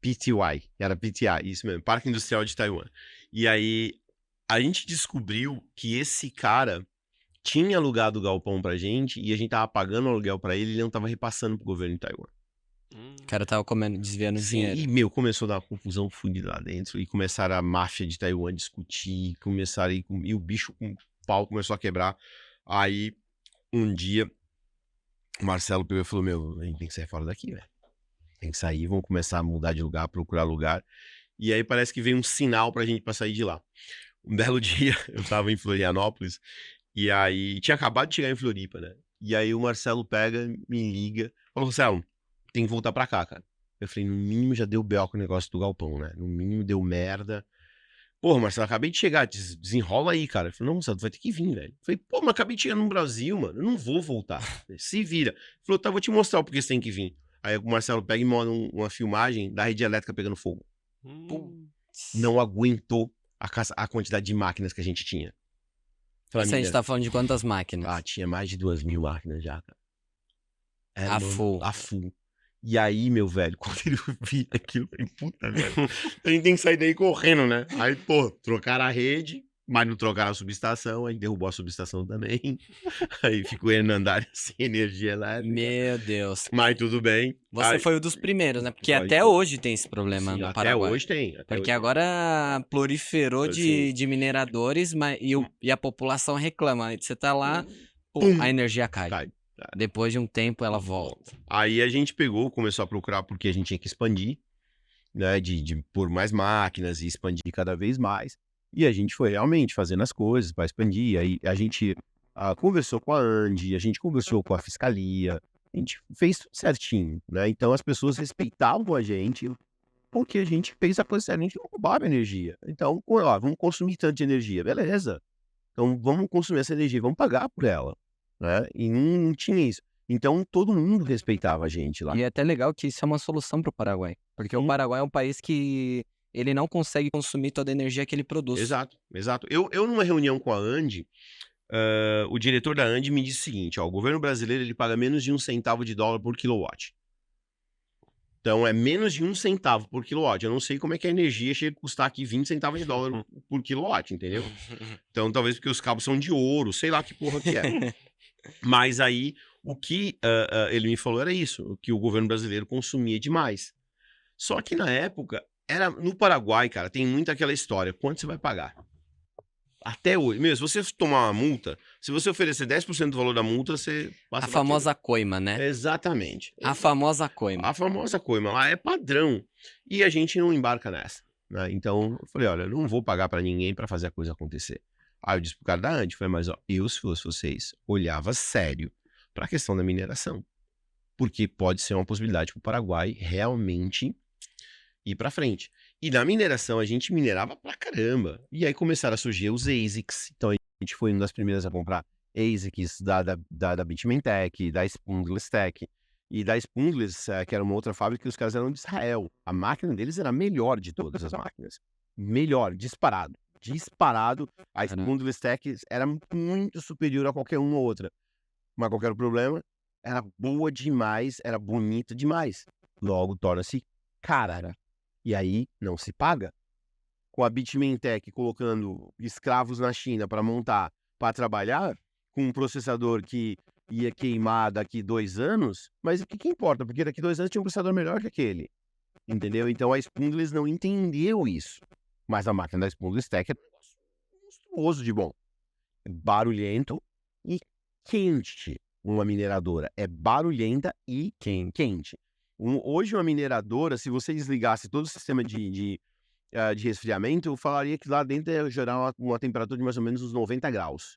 PTY, era PTI, isso mesmo, Parque Industrial de Taiwan. E aí a gente descobriu que esse cara tinha alugado o galpão pra gente e a gente tava pagando aluguel pra ele e ele não tava repassando pro governo de Taiwan. O cara tava desviando dinheiro. E, começou a dar uma confusão fodida lá dentro e começaram a máfia de Taiwan discutir, e o bicho com o pau começou a quebrar. Aí, um dia, o Marcelo pegou e falou, a gente tem que sair fora daqui, velho. Tem que sair, vamos começar a mudar de lugar, procurar lugar. E aí parece que veio um sinal pra gente pra sair de lá. Um belo dia, eu tava em Florianópolis, e aí tinha acabado de chegar em Floripa, né? E aí o Marcelo pega, me liga, falou, Marcelo, tem que voltar pra cá, cara. Eu falei, no mínimo já deu B.O. com o negócio do galpão, né? No mínimo deu merda. Porra, Marcelo, acabei de chegar, desenrola aí, cara. Eu falei, não, Marcelo, tu vai ter que vir, velho. Eu falei, pô, mas acabei de chegar no Brasil, mano, eu não vou voltar. Se vira. Ele falou, tá, vou te mostrar o porquê você tem que vir. Aí o Marcelo pega e manda uma filmagem da rede elétrica pegando fogo. Não aguentou a quantidade de máquinas que a gente tinha. Isso a gente tá falando de quantas máquinas? Ah, tinha mais de 2.000 máquinas já, cara. A full. A full. E aí, meu velho, quando ele viu aquilo, eu falei, puta, velho, a gente tem que sair daí correndo, né? Aí, pô, trocaram a rede, mas não trocaram a subestação, aí derrubou a subestação também. Aí ficou Hernandário sem energia elétrica. Meu Deus. Mas tudo bem. Você Aí, foi um dos primeiros, né? Porque Pode até ser. hoje tem esse problema sim, no até Paraguai. hoje tem. Porque agora proliferou Sim. de mineradores e a população reclama. Aí você tá lá, pô, Pum. a energia cai. Cai. Depois de um tempo ela volta. Aí a gente pegou, começou a procurar porque a gente tinha que expandir, né? De pôr mais máquinas e expandir cada vez mais. E a gente foi realmente fazendo as coisas para expandir. Aí a gente conversou com a Andi, a gente conversou com a Fiscalia, a gente fez tudo certinho, né? Então as pessoas respeitavam a gente porque a gente fez a coisa certa, a gente não roubava energia. Então, ó, vamos consumir tanto de energia, beleza. Então vamos consumir essa energia, vamos pagar por ela, né? E não tinha isso. Então todo mundo respeitava a gente lá. E é até legal que isso é uma solução pro Paraguai. Porque o Paraguai é um país que ele não consegue consumir toda a energia que ele produz. Exato, exato. Eu numa reunião com a Andi, o diretor da Andi me disse o seguinte, ó, o governo brasileiro ele paga menos de $0,01 por quilowatt. Então é menos de $0,01 por quilowatt. Eu não sei como é que a energia chega a custar aqui $0,20 por quilowatt, entendeu? Então talvez porque os cabos são de ouro, sei lá que porra que é. Mas aí o que ele me falou era isso, que o governo brasileiro consumia demais. Só que na época, no Paraguai, cara, tem muito aquela história, quanto você vai pagar? Até hoje, mesmo, se você tomar uma multa, se você oferecer 10% do valor da multa, você passa A famosa coima, né? Exatamente. A famosa coima. A famosa coima lá é padrão. E a gente não embarca nessa, né? Então, eu falei, olha, eu não vou pagar pra ninguém pra fazer a coisa acontecer. Aí eu disse pro cara da Andi, falei, mas ó, eu, se fosse vocês, olhava sério pra questão da mineração. Porque pode ser uma possibilidade pro Paraguai realmente ir pra frente. E na mineração, a gente minerava pra caramba. E aí começaram a surgir os ASICs. Então a gente foi uma das primeiras a comprar ASICs da Bitmain-Tech, da Spundless Tech. E da Spundless, que era uma outra fábrica, que os caras eram de Israel. A máquina deles era a melhor de todas as máquinas. Melhor, disparado. Disparado. A Spundless Tech era muito superior a qualquer uma ou outra. Mas qual era o problema? Era boa demais, era bonita demais. Logo, torna-se cara. E aí, não se paga. Com a Bitmain-Tech colocando escravos na China para montar, para trabalhar, com um processador que ia queimar daqui 2 anos, mas o que importa? Porque daqui 2 anos tinha um processador melhor que aquele. Entendeu? Então a Spundless não entendeu isso. Mas a máquina da Spundless Tech é um negócio monstruoso de bom. Barulhento e quente. Uma mineradora é barulhenta e quente. Hoje uma mineradora, se você desligasse todo o sistema de resfriamento, eu falaria que lá dentro ia gerar uma temperatura de mais ou menos uns 90 graus.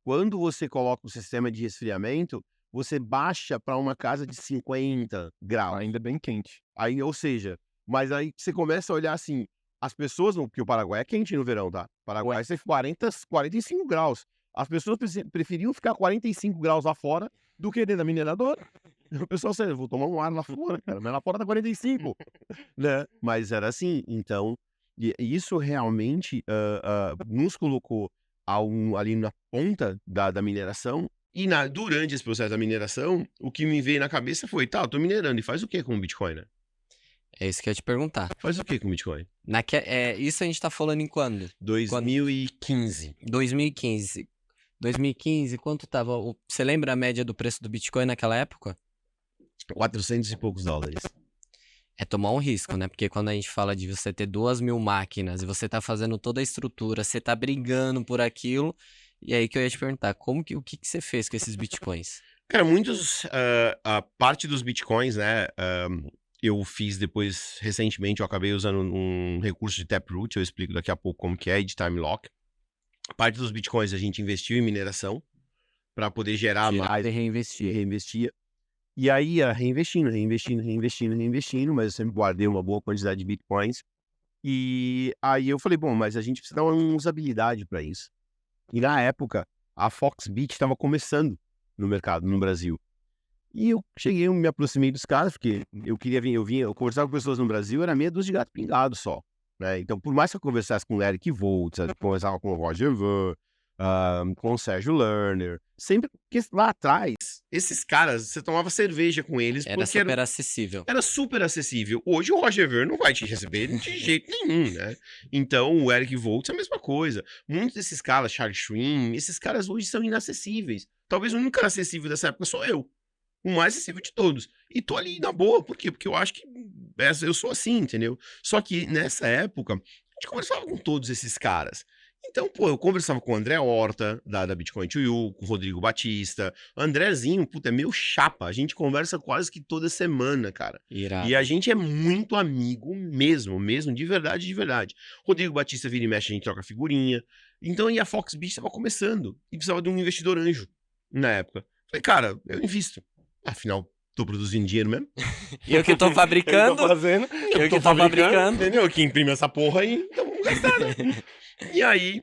Quando você coloca o sistema de resfriamento, você baixa para uma casa de 50 graus. Ainda bem quente. Aí, ou seja, mas aí você começa a olhar assim, as pessoas, porque o Paraguai é quente no verão, tá? O Paraguai é 45 graus. As pessoas preferiam ficar 45 graus lá fora do que dentro da mineradora. O pessoal, sério, vou tomar um ar lá fora, cara, mas lá fora tá 45, né? Mas era assim, então, isso realmente nos colocou ali na ponta da mineração. E durante esse processo da mineração, o que me veio na cabeça foi, tá, eu tô minerando, e faz o que com o Bitcoin, né? É isso que eu ia te perguntar. Faz o que com o Bitcoin? Isso a gente tá falando em quando? 2015. 2015. 2015, quanto tava? Você lembra a média do preço do Bitcoin naquela época? 400 e poucos dólares. É tomar um risco, né? Porque quando a gente fala de você ter 2.000 máquinas e você tá fazendo toda a estrutura, você tá brigando por aquilo, e aí que eu ia te perguntar, o que você fez com esses Bitcoins? Cara, a parte dos Bitcoins, né, eu fiz depois, recentemente, eu acabei usando um recurso de Taproot, eu explico daqui a pouco como que é, e de Time Lock. Parte dos Bitcoins a gente investiu em mineração, para poder gerar mais e reinvestir. Reinvestia. E aí ia reinvestindo, mas eu sempre guardei uma boa quantidade de bitcoins. E aí eu falei, bom, mas a gente precisa dar uma usabilidade para isso. E na época, a Foxbit estava começando no mercado, no Brasil. E eu cheguei, eu me aproximei dos caras, porque eu queria vir, eu conversava com pessoas no Brasil, era meia dúzia de gato pingado só, né? Então, por mais que eu conversasse com o Eric Voltz, eu conversava com o Roger Ver, com o Sérgio Lerner, sempre que lá atrás, esses caras, você tomava cerveja com eles, Era porque super acessível. era super acessível. Hoje o Roger Ver não vai te receber de jeito nenhum, né? Então o Eric Voltz é a mesma coisa. Muitos desses caras, Charles Schwinn, esses caras hoje são inacessíveis. Talvez o único cara acessível dessa época sou eu. O mais acessível de todos. E tô ali na boa, por quê? Porque eu acho que eu sou assim, entendeu? Só que nessa época, a gente conversava com todos esses caras. Então, pô, eu conversava com o André Horta, da Bitcoin to You, com o Rodrigo Batista. Andrezinho, puta, é meu chapa. A gente conversa quase que toda semana, cara. Irado. E a gente é muito amigo mesmo, de verdade, de verdade. Rodrigo Batista vira e mexe, a gente troca figurinha. Então, e a Foxbit estava começando. E precisava de um investidor anjo, na época. Falei, cara, eu invisto. Afinal, tô produzindo dinheiro mesmo. Eu que tô fabricando. Eu tô fazendo. Eu que tô fabricando. Entendeu? Que imprime essa porra aí, então vamos gastar, né? E aí,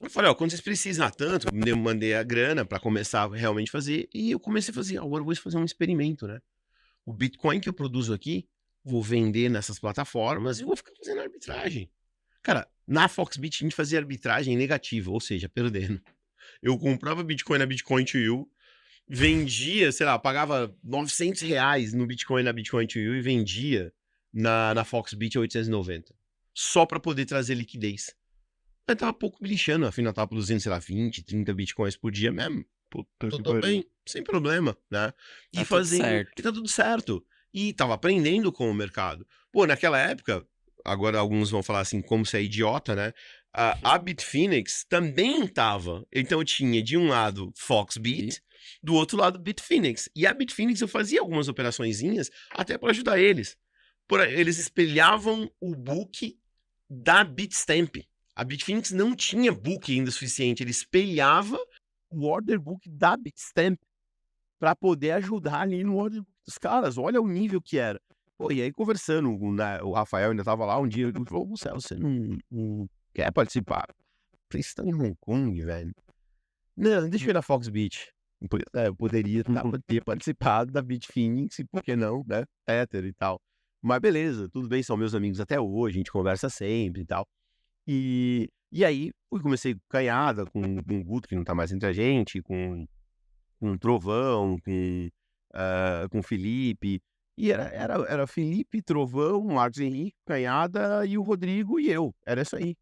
eu falei, ó, quando vocês precisam tanto, eu mandei a grana pra começar a realmente fazer, e eu comecei a fazer, agora eu vou fazer um experimento, né? O Bitcoin que eu produzo aqui, vou vender nessas plataformas e vou ficar fazendo arbitragem. Cara, na Foxbit a gente fazia arbitragem negativa, ou seja, perdendo. Eu comprava Bitcoin na Bitcoin to You, vendia, sei lá, pagava R$900 no Bitcoin na Bitcoin to You e vendia na Foxbit a 890. Só pra poder trazer liquidez. Eu tava pouco me lixando, afinal tava produzindo, sei lá, 20, 30 Bitcoins por dia mesmo. Puta que Tô pariu. bem, sem problema, né? E Tá tudo fazendo, certo. e tá tudo certo. E tava aprendendo com o mercado. Pô, naquela época, agora alguns vão falar assim, como você é idiota, né? A Bitfinex também tava. Então eu tinha de um lado Foxbit, do outro lado Bitfinex. E a Bitfinex eu fazia algumas operaçõezinhas até para ajudar eles. Eles espelhavam o book da Bitstamp. A Bitfinex não tinha book ainda suficiente, ele espelhava o order book da Bitstamp para poder ajudar ali no order book dos caras. Olha o nível que era. Pô, e aí conversando, né, o Rafael ainda tava lá um dia, ele falou, Marcelo, você não quer participar? Vocês estão em Hong Kong, velho. Não, deixa eu ir na Foxbit. Eu poderia ter participado da Bitfinex, por que não, né? Tether e tal. Mas beleza, tudo bem, são meus amigos até hoje, a gente conversa sempre e tal. E aí, comecei com Canhada, com o Guto, que não tá mais entre a gente, com o Trovão, com o Felipe. E era Felipe, Trovão, Marcos Henrique, Canhada e o Rodrigo e eu. Era isso aí.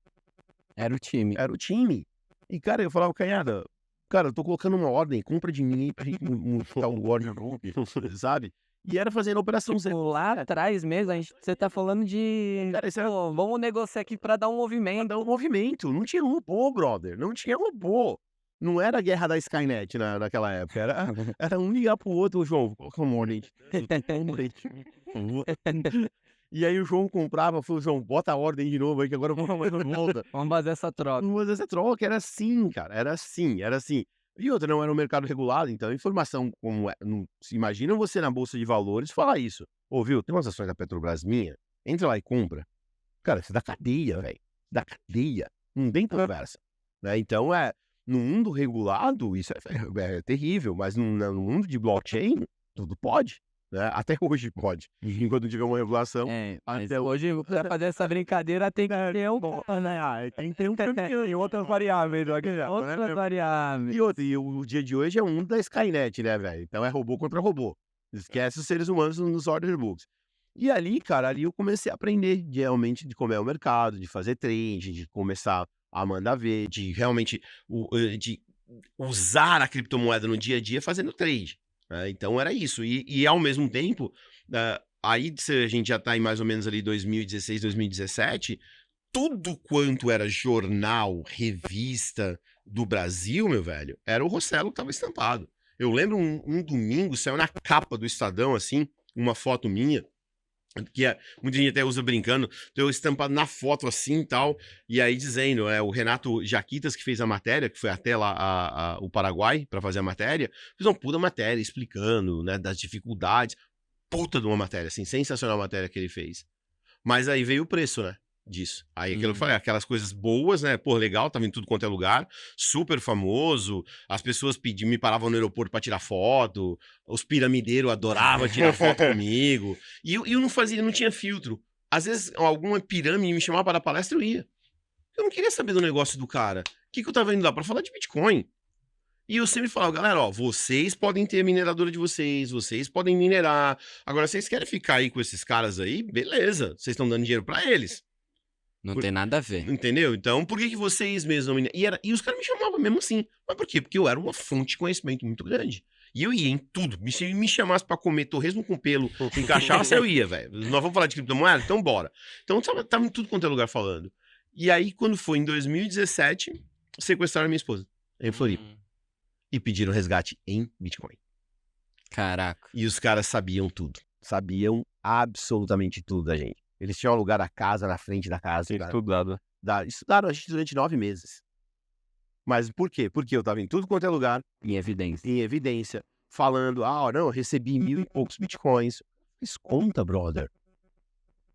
Era o time. Era o time. E, cara, eu falava, Canhada, cara, eu tô colocando uma ordem, compra de mim pra gente montar o order book, sabe? E era fazendo operação Lá atrás mesmo, você tá falando de... Cara, isso era... Pô, vamos negociar aqui pra dar um movimento. Dar um movimento. Não tinha robô, brother. Não tinha robô. Não era a guerra da Skynet naquela época. Era um ligar pro outro, João, coloca uma ordem. E aí o João comprava, falou, João, bota a ordem de novo aí, que agora vamos volta. Vamos fazer essa troca. Vamos fazer essa troca. Era assim, cara. Era assim. E outra, não era um mercado regulado, então a informação como é. Imagina você na Bolsa de Valores falar isso. Viu, tem umas ações da Petrobras minha, entra lá e compra. Cara, você dá cadeia, velho. Dá cadeia. Não tem conversa. Né? Então, no mundo regulado, isso é terrível, mas no mundo de blockchain, tudo pode. Né? Até hoje pode. Enquanto tiver uma regulação. Até hoje, pra fazer essa brincadeira, tem que ter um... Tem que ter um caminhão e outras variáveis. Outras variáveis. E o dia de hoje é um da Skynet, né, velho? Então é robô contra robô. Esquece os seres humanos nos order books. E ali, cara, eu comecei a aprender realmente de como é o mercado, de fazer trade, de começar a mandar ver, de realmente de usar a criptomoeda no dia a dia fazendo trade. Né? Então era isso. E ao mesmo tempo, aí a gente já tá em mais ou menos ali 2016, 2017, tudo quanto era jornal, revista do Brasil, meu velho, era o Rossello que tava estampado. Eu lembro um domingo, saiu na capa do Estadão, assim, uma foto minha, Muita gente até usa brincando, então eu estampado na foto assim e tal, e aí dizendo, o Renato Jaquitas que fez a matéria, que foi até lá o Paraguai pra fazer a matéria, fez uma puta matéria explicando, né, das dificuldades, puta de uma matéria, assim, sensacional a matéria que ele fez. Mas aí veio o preço, né, disso. Aí aquilo que eu falei, aquelas coisas boas, né, pô, legal, tava em tudo quanto é lugar, super famoso, as pessoas me paravam no aeroporto pra tirar foto, os piramideiros adoravam tirar foto comigo, e eu não fazia, não tinha filtro. Às vezes alguma pirâmide me chamava para a palestra, eu ia. Eu não queria saber do negócio do cara. O que eu tava indo lá? Pra falar de Bitcoin. E eu sempre falava, galera, ó, vocês podem ter a mineradora de vocês podem minerar. Agora, vocês querem ficar aí com esses caras aí? Beleza, vocês estão dando dinheiro pra eles. Não tem nada a ver. Entendeu? Então, por que vocês mesmos não mineram? E os caras me chamavam mesmo assim. Mas por quê? Porque eu era uma fonte de conhecimento muito grande. E eu ia em tudo. Se me chamasse pra comer torresmo com pelo em cachaça, eu ia, velho. Nós vamos falar de criptomoeda? Então bora. Então, tava em tudo quanto é lugar falando. E aí, quando foi em 2017, sequestraram a minha esposa, em Floripa. E pediram resgate em Bitcoin. Caraca. E os caras sabiam tudo. Sabiam absolutamente tudo da gente. Eles tinham alugado a casa na frente da casa. Estudado. Estudaram a gente durante 9 meses. Mas por quê? Porque eu tava em tudo quanto é lugar. Em evidência. Em evidência. Falando, não, eu recebi 1.000 e poucos bitcoins. Fiz conta, brother.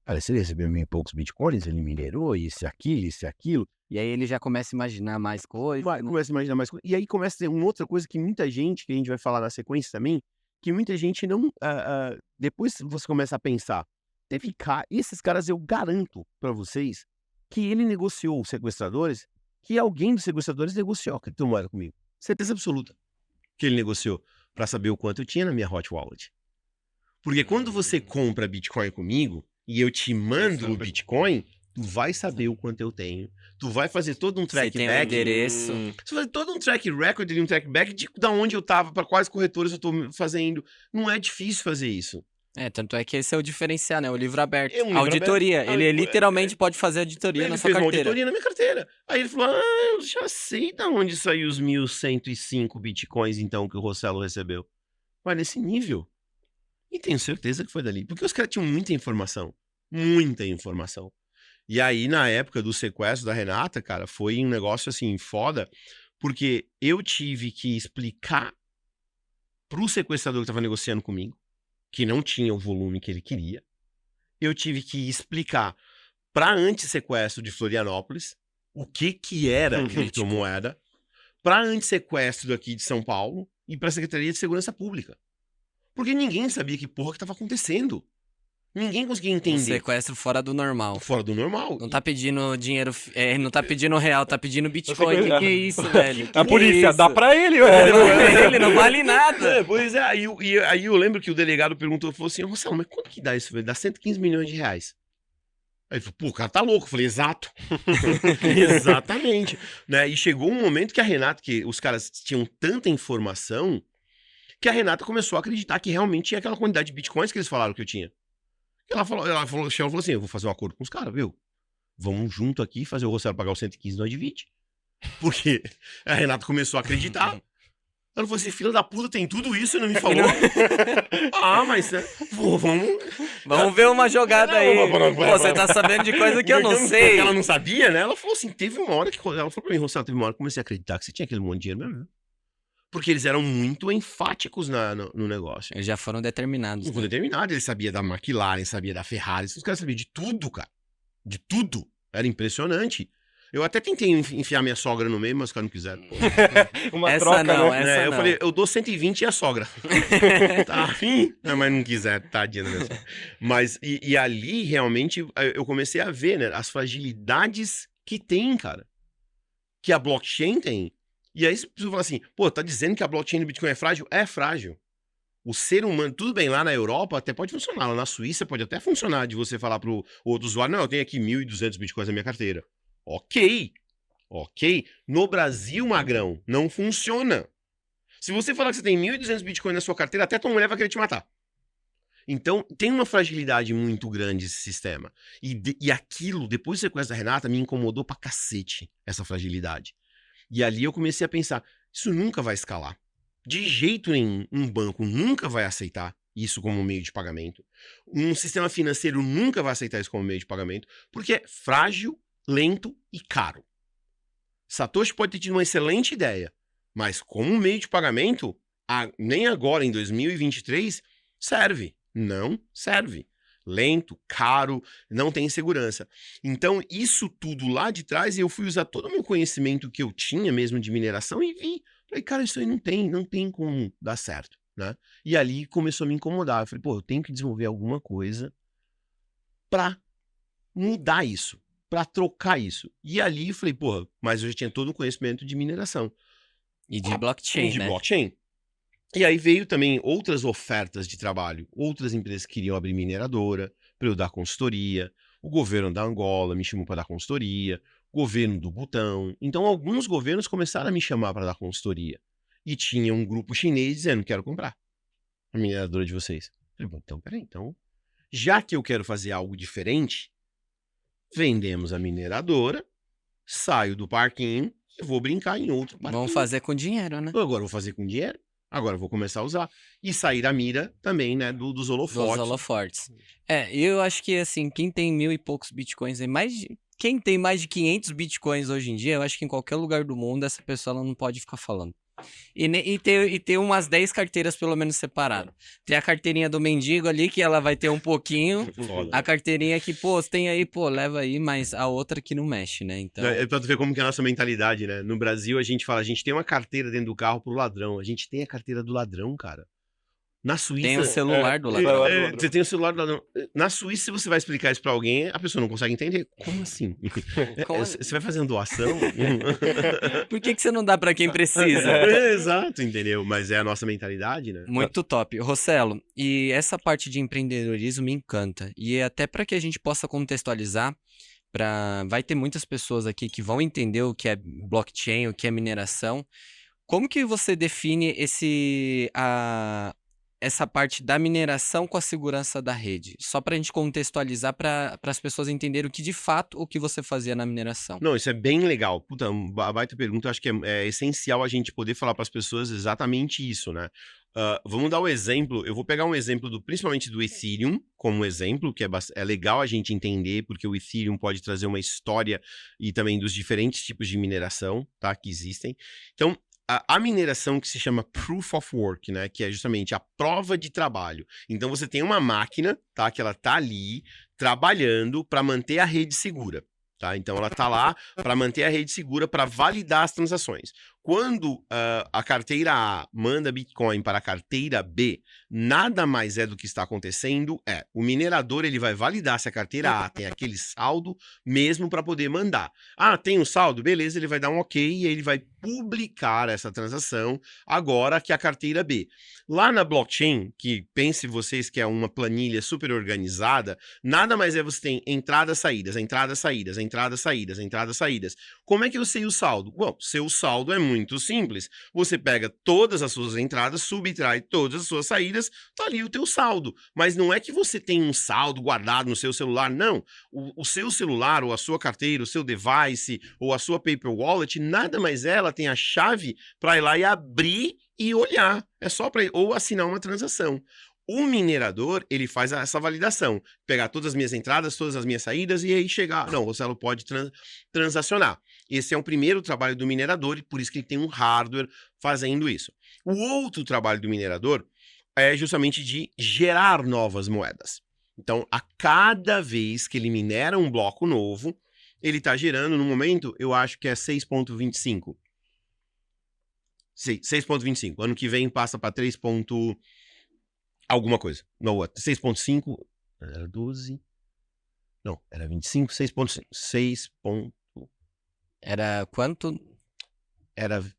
Cara, se ele recebeu 1.000 e poucos bitcoins, ele minerou isso e aquilo. E aí ele já começa a imaginar mais coisas. Começa a imaginar mais coisas. E aí começa a ter uma outra coisa que muita gente, que a gente vai falar na sequência também, que muita gente não... depois você começa a pensar, esses caras eu garanto pra vocês que ele negociou os sequestradores, que alguém dos sequestradores negociou a criptomoeda comigo. Certeza absoluta que ele negociou pra saber o quanto eu tinha na minha hot wallet. Porque quando você compra Bitcoin comigo e eu te mando o Bitcoin, tu vai saber o quanto eu tenho. Tu vai fazer todo um track Você tem back. o endereço. Você vai fazer todo um track record e um track back de onde eu tava, pra quais corretores eu tô fazendo. Não é difícil fazer isso. Tanto é que esse é o diferencial, né? O livro aberto. É um livro Auditoria. aberto. Ele literalmente pode fazer auditoria na sua Ele fez uma carteira. auditoria na minha carteira. Aí ele falou, eu já sei de onde saiu os 1.105 bitcoins, então, que o Rossello recebeu. Mas nesse nível. E tenho certeza que foi dali. Porque os caras tinham muita informação. Muita informação. E aí, na época do sequestro da Renata, cara, foi um negócio, assim, foda. Porque eu tive que explicar pro sequestrador que tava negociando comigo, que não tinha o volume que ele queria. Eu tive que explicar para antissequestro de Florianópolis o que era criptomoeda, para antissequestro daqui de São Paulo e para a Secretaria de Segurança Pública. Porque ninguém sabia que porra que estava acontecendo. Ninguém conseguia entender. Um sequestro fora do normal. Fora do normal. Não tá pedindo dinheiro, não tá pedindo real, tá pedindo Bitcoin. O que é isso, velho? A polícia, isso? dá pra ele, velho. Ele não vale nada. Pois é, aí eu lembro que o delegado perguntou, falou assim, Marcelo, mas quanto que dá isso, velho? Dá 115 milhões de reais. Aí ele falou, pô, o cara tá louco. Eu falei, exato. Exatamente. Né? E chegou um momento que a Renata, que os caras tinham tanta informação, que a Renata começou a acreditar que realmente tinha aquela quantidade de bitcoins que eles falaram que eu tinha. Ela falou assim, eu vou fazer um acordo com os caras, viu? Vamos junto aqui fazer o Rossello pagar os 115, nós divide. Porque a Renata começou a acreditar. Ela falou assim, filha da puta, tem tudo isso e não me falou. Mas pô, Vamos ver uma jogada aí. Pô, você tá sabendo de coisa que eu não sei. Ela não sabia, né? Ela falou assim, teve uma hora que... Ela falou pra mim, Rossello, teve uma hora que eu comecei a acreditar que você tinha aquele monte de dinheiro mesmo. Porque eles eram muito enfáticos no negócio. Eles já foram determinados. Foram determinados. Ele sabia da McLaren, sabia da Ferrari. Os caras sabiam de tudo, cara. De tudo. Era impressionante. Eu até tentei enfiar minha sogra no meio, mas os caras não quiseram. Uma essa troca, não, né? essa Eu não. falei, eu dou 120 e a sogra. Tá afim? Não, mas não quiser, tadinha da minha sogra. Mas, e ali, realmente, eu comecei a ver, né, as fragilidades que tem, cara. Que a blockchain tem. E aí você fala assim, pô, tá dizendo que a blockchain do Bitcoin é frágil? É frágil. O ser humano, tudo bem, lá na Europa até pode funcionar, lá na Suíça pode até funcionar de você falar pro outro usuário, não, eu tenho aqui 1.200 Bitcoins na minha carteira. Ok. No Brasil, magrão, não funciona. Se você falar que você tem 1.200 Bitcoins na sua carteira, até tua mulher vai querer te matar. Então, tem uma fragilidade muito grande esse sistema. E aquilo, depois do sequestro da Renata, me incomodou pra cacete, essa fragilidade. E ali eu comecei a pensar, isso nunca vai escalar. De jeito nenhum, um banco nunca vai aceitar isso como meio de pagamento. Um sistema financeiro nunca vai aceitar isso como meio de pagamento, porque é frágil, lento e caro. Satoshi pode ter tido uma excelente ideia, mas como meio de pagamento, nem agora em 2023, serve. Não serve. Lento, caro, não tem segurança. Então, isso tudo lá de trás, eu fui usar todo o meu conhecimento que eu tinha mesmo de mineração e vi. Falei, cara, isso aí não tem como dar certo, né? E ali começou a me incomodar. Eu falei, pô, eu tenho que desenvolver alguma coisa pra mudar isso, pra trocar isso. E ali eu falei, pô, mas eu já tinha todo o conhecimento de mineração. E de blockchain, de né? blockchain. E aí veio também outras ofertas de trabalho. Outras empresas queriam abrir mineradora para eu dar consultoria. O governo da Angola me chamou para dar consultoria. O governo do Butão. Então, alguns governos começaram a me chamar para dar consultoria. E tinha um grupo chinês dizendo, quero comprar a mineradora de vocês. Eu falei, bom, então, peraí, então, já que eu quero fazer algo diferente, vendemos a mineradora, saio do parquinho e vou brincar em outro parquinho. Vamos fazer com dinheiro, né? Agora eu vou fazer com dinheiro. Agora eu vou começar a usar. E sair da mira também, né? Dos holofotes. Dos holofortes. Eu acho que, assim, quem tem 1.000 e poucos bitcoins, quem tem mais de 500 bitcoins hoje em dia, eu acho que em qualquer lugar do mundo, essa pessoa ela não pode ficar falando. E ter umas 10 carteiras pelo menos separadas. Tem a carteirinha do mendigo ali, que ela vai ter um pouquinho. Foda. A carteirinha que, pô, você tem aí, pô, leva aí, mas a outra que não mexe, né? Então, É pra tu ver como que é a nossa mentalidade, né? No Brasil a gente fala, a gente tem uma carteira dentro do carro pro ladrão. A gente tem a carteira do ladrão, cara. Na Suíça... tem o celular do ladrão. Você tem o celular do ladrão. Na Suíça, se você vai explicar isso pra alguém, a pessoa não consegue entender. Como assim? Você vai fazendo doação? Por que você não dá pra quem precisa? Exato, entendeu? Mas é a nossa mentalidade, né? Muito top. Rossello, e essa parte de empreendedorismo me encanta. E até para que a gente possa contextualizar, vai ter muitas pessoas aqui que vão entender o que é blockchain, o que é mineração. Como que você define essa parte da mineração com a segurança da rede? Só para a gente contextualizar para as pessoas entenderem o que de fato o que você fazia na mineração. Não, isso é bem legal. Puta, uma baita pergunta. Eu acho que é essencial a gente poder falar para as pessoas exatamente isso, né? Vamos dar um exemplo. Eu vou pegar um exemplo principalmente do Ethereum como exemplo, que é legal a gente entender, porque o Ethereum pode trazer uma história e também dos diferentes tipos de mineração, tá? Que existem. Então, a mineração que se chama Proof of Work, né? Que é justamente a prova de trabalho. Então, você tem uma máquina, tá? Que ela tá ali trabalhando para manter a rede segura. Tá? Então, ela está lá para manter a rede segura, para validar as transações. Quando a carteira A manda Bitcoin para a carteira B, nada mais é do que está acontecendo o minerador ele vai validar se a carteira A tem aquele saldo mesmo para poder mandar. Ah, tem um saldo? Beleza, ele vai dar um ok e ele vai publicar essa transação agora que a carteira B. Lá na blockchain, que pense vocês que é uma planilha super organizada, nada mais é você tem entradas, saídas, entradas, saídas, entradas, saídas, entradas, saídas. Como é que eu sei o saldo? Bom, seu saldo é muito simples. Você pega todas as suas entradas, subtrai todas as suas saídas, tá ali o teu saldo. Mas não é que você tem um saldo guardado no seu celular, não. O seu celular, ou a sua carteira, o seu device, ou a sua paper wallet, nada mais é, ela tem a chave para ir lá e abrir e olhar. É só para ou assinar uma transação. O minerador, ele faz essa validação. Pegar todas as minhas entradas, todas as minhas saídas e aí chegar... Não, o Rossello pode transacionar. Esse é o primeiro trabalho do minerador e por isso que ele tem um hardware fazendo isso. O outro trabalho do minerador é justamente de gerar novas moedas. Então, a cada vez que ele minera um bloco novo, ele está gerando, no momento, eu acho que é 6.25. 6.25. Ano que vem passa para 3. Alguma coisa. Não, 6.5. Era 12. Não, era 25. 6.5. 6. Era quanto?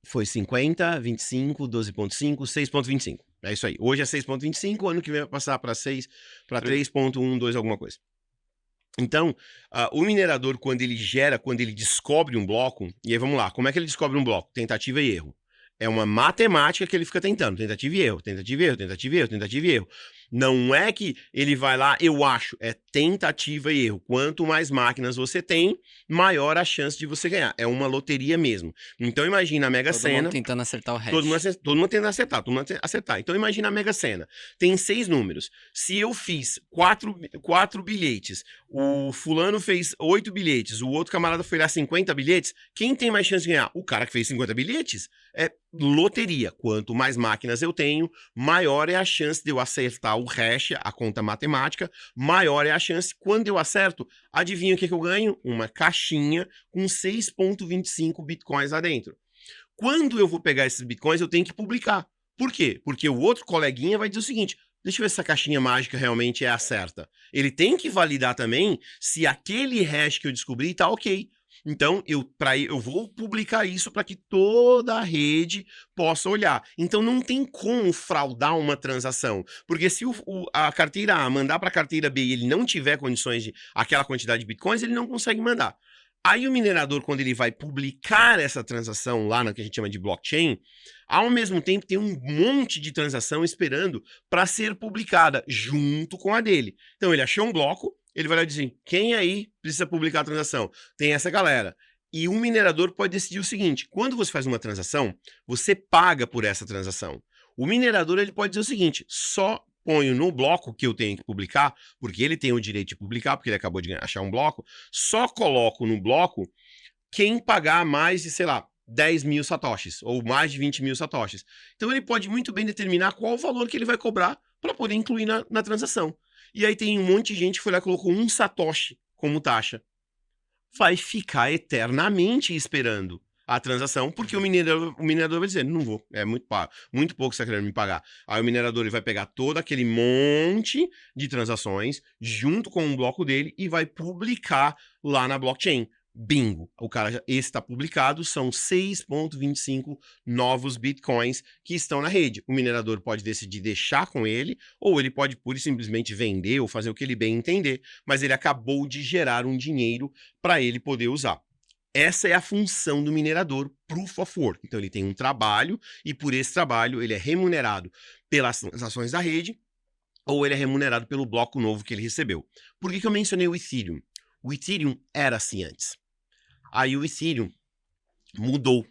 Foi 50, 25, 12.5, 6.25. É isso aí. Hoje é 6.25, ano que vem vai passar para 6, para 3.12 alguma coisa. Então, o minerador, quando ele descobre um bloco, e aí vamos lá, como é que ele descobre um bloco? Tentativa e erro. É uma matemática que ele fica tentando, tentativa e erro, tentativa e erro, tentativa e erro, tentativa e erro. Não é que ele vai lá, eu acho, é tentativa e erro. Quanto mais máquinas você tem, maior a chance de você ganhar. É uma loteria mesmo. Então imagina a Mega Todo Sena. mundo tentando acertar o hash. Todo mundo tentando acertar, todo mundo acertar. Então imagina a Mega Sena. Tem 6 números. Se eu fiz 4 bilhetes, o fulano fez 8 bilhetes, o outro camarada foi lá 50 bilhetes, quem tem mais chance de ganhar? O cara que fez 50 bilhetes. É loteria. Quanto mais máquinas eu tenho, maior é a chance de eu acertar o hash, a conta matemática, maior é a chance. Quando eu acerto, adivinha o que eu ganho? Uma caixinha com 6,25 bitcoins lá dentro. Quando eu vou pegar esses bitcoins, eu tenho que publicar. Por quê? Porque o outro coleguinha vai dizer o seguinte: deixa eu ver se essa caixinha mágica realmente é a certa. Ele tem que validar também se aquele hash que eu descobri tá ok. Então, eu vou publicar isso para que toda a rede possa olhar. Então, não tem como fraudar uma transação. Porque se a carteira A mandar para a carteira B e ele não tiver condições de aquela quantidade de bitcoins, ele não consegue mandar. Aí o minerador, quando ele vai publicar essa transação lá no que a gente chama de blockchain, ao mesmo tempo tem um monte de transação esperando para ser publicada junto com a dele. Então, ele achou um bloco, ele vai lá dizer, quem aí precisa publicar a transação? Tem essa galera. E o minerador pode decidir o seguinte, quando você faz uma transação, você paga por essa transação. O minerador ele pode dizer o seguinte, só ponho no bloco que eu tenho que publicar, porque ele tem o direito de publicar, porque ele acabou de achar um bloco, só coloco no bloco quem pagar mais de, sei lá, 10 mil satoshis, ou mais de 20 mil satoshis. Então ele pode muito bem determinar qual o valor que ele vai cobrar para poder incluir na transação. E aí tem um monte de gente que foi lá e colocou 1 satoshi como taxa. Vai ficar eternamente esperando a transação, porque o minerador vai dizer, não vou, é muito pouco que você está querendo me pagar. Aí o minerador ele vai pegar todo aquele monte de transações junto com um bloco dele e vai publicar lá na blockchain. Bingo! O cara, esse está publicado, são 6,25 novos bitcoins que estão na rede. O minerador pode decidir deixar com ele, ou ele pode pura e simplesmente vender ou fazer o que ele bem entender, mas ele acabou de gerar um dinheiro para ele poder usar. Essa é a função do minerador Proof of Work. Então ele tem um trabalho e por esse trabalho ele é remunerado pelas transações da rede ou ele é remunerado pelo bloco novo que ele recebeu. Por que eu mencionei o Ethereum? O Ethereum era assim antes. Aí o Ethereum mudou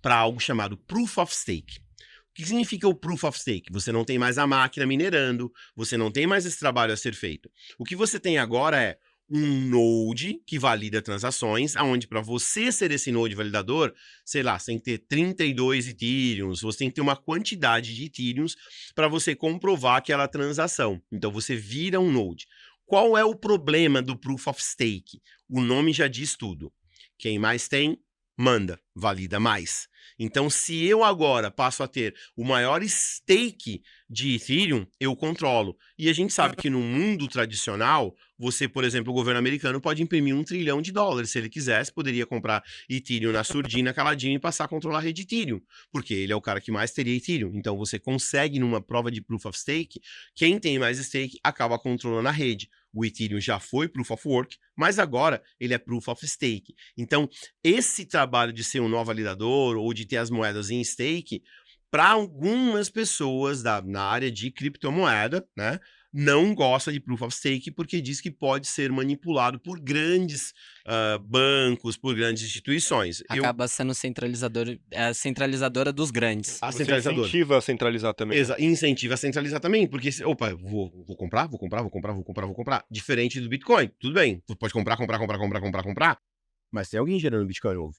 para algo chamado Proof of Stake. O que significa o Proof of Stake? Você não tem mais a máquina minerando, você não tem mais esse trabalho a ser feito. O que você tem agora é um node que valida transações, aonde para você ser esse node validador, sei lá, você tem que ter 32 Ethereums, você tem que ter uma quantidade de Ethereums para você comprovar aquela transação. Então você vira um node. Qual é o problema do Proof of Stake? O nome já diz tudo. Quem mais tem, manda, valida mais. Então, se eu agora passo a ter o maior stake de Ethereum, eu controlo. E a gente sabe que no mundo tradicional, você, por exemplo, o governo americano pode imprimir $1 trilhão. Se ele quisesse, poderia comprar Ethereum na surdina, caladinho e passar a controlar a rede Ethereum, porque ele é o cara que mais teria Ethereum. Então, você consegue, numa prova de Proof of Stake, quem tem mais stake acaba controlando a rede. O Ethereum já foi Proof of Work, mas agora ele é Proof of Stake. Então, esse trabalho de ser um nó validador ou de ter as moedas em stake, para algumas pessoas na área de criptomoeda, né, não gosta de Proof of Stake porque diz que pode ser manipulado por grandes bancos, por grandes instituições. Acaba sendo a centralizadora dos grandes. A Você centralizadora. incentiva a centralizar também. Incentiva a centralizar também, porque, opa, vou comprar. Diferente do Bitcoin, tudo bem, tu pode comprar, mas tem alguém gerando Bitcoin novo.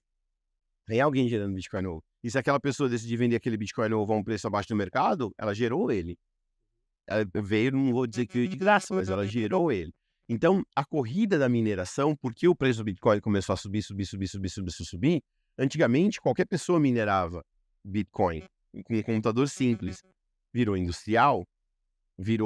E se aquela pessoa decidir vender aquele Bitcoin novo a um preço abaixo do mercado, ela gerou ele. Ela veio, não vou dizer que veio de graça, mas ela gerou ele. Então, a corrida da mineração, porque o preço do Bitcoin começou a subir, antigamente qualquer pessoa minerava Bitcoin com um computador simples. Virou industrial,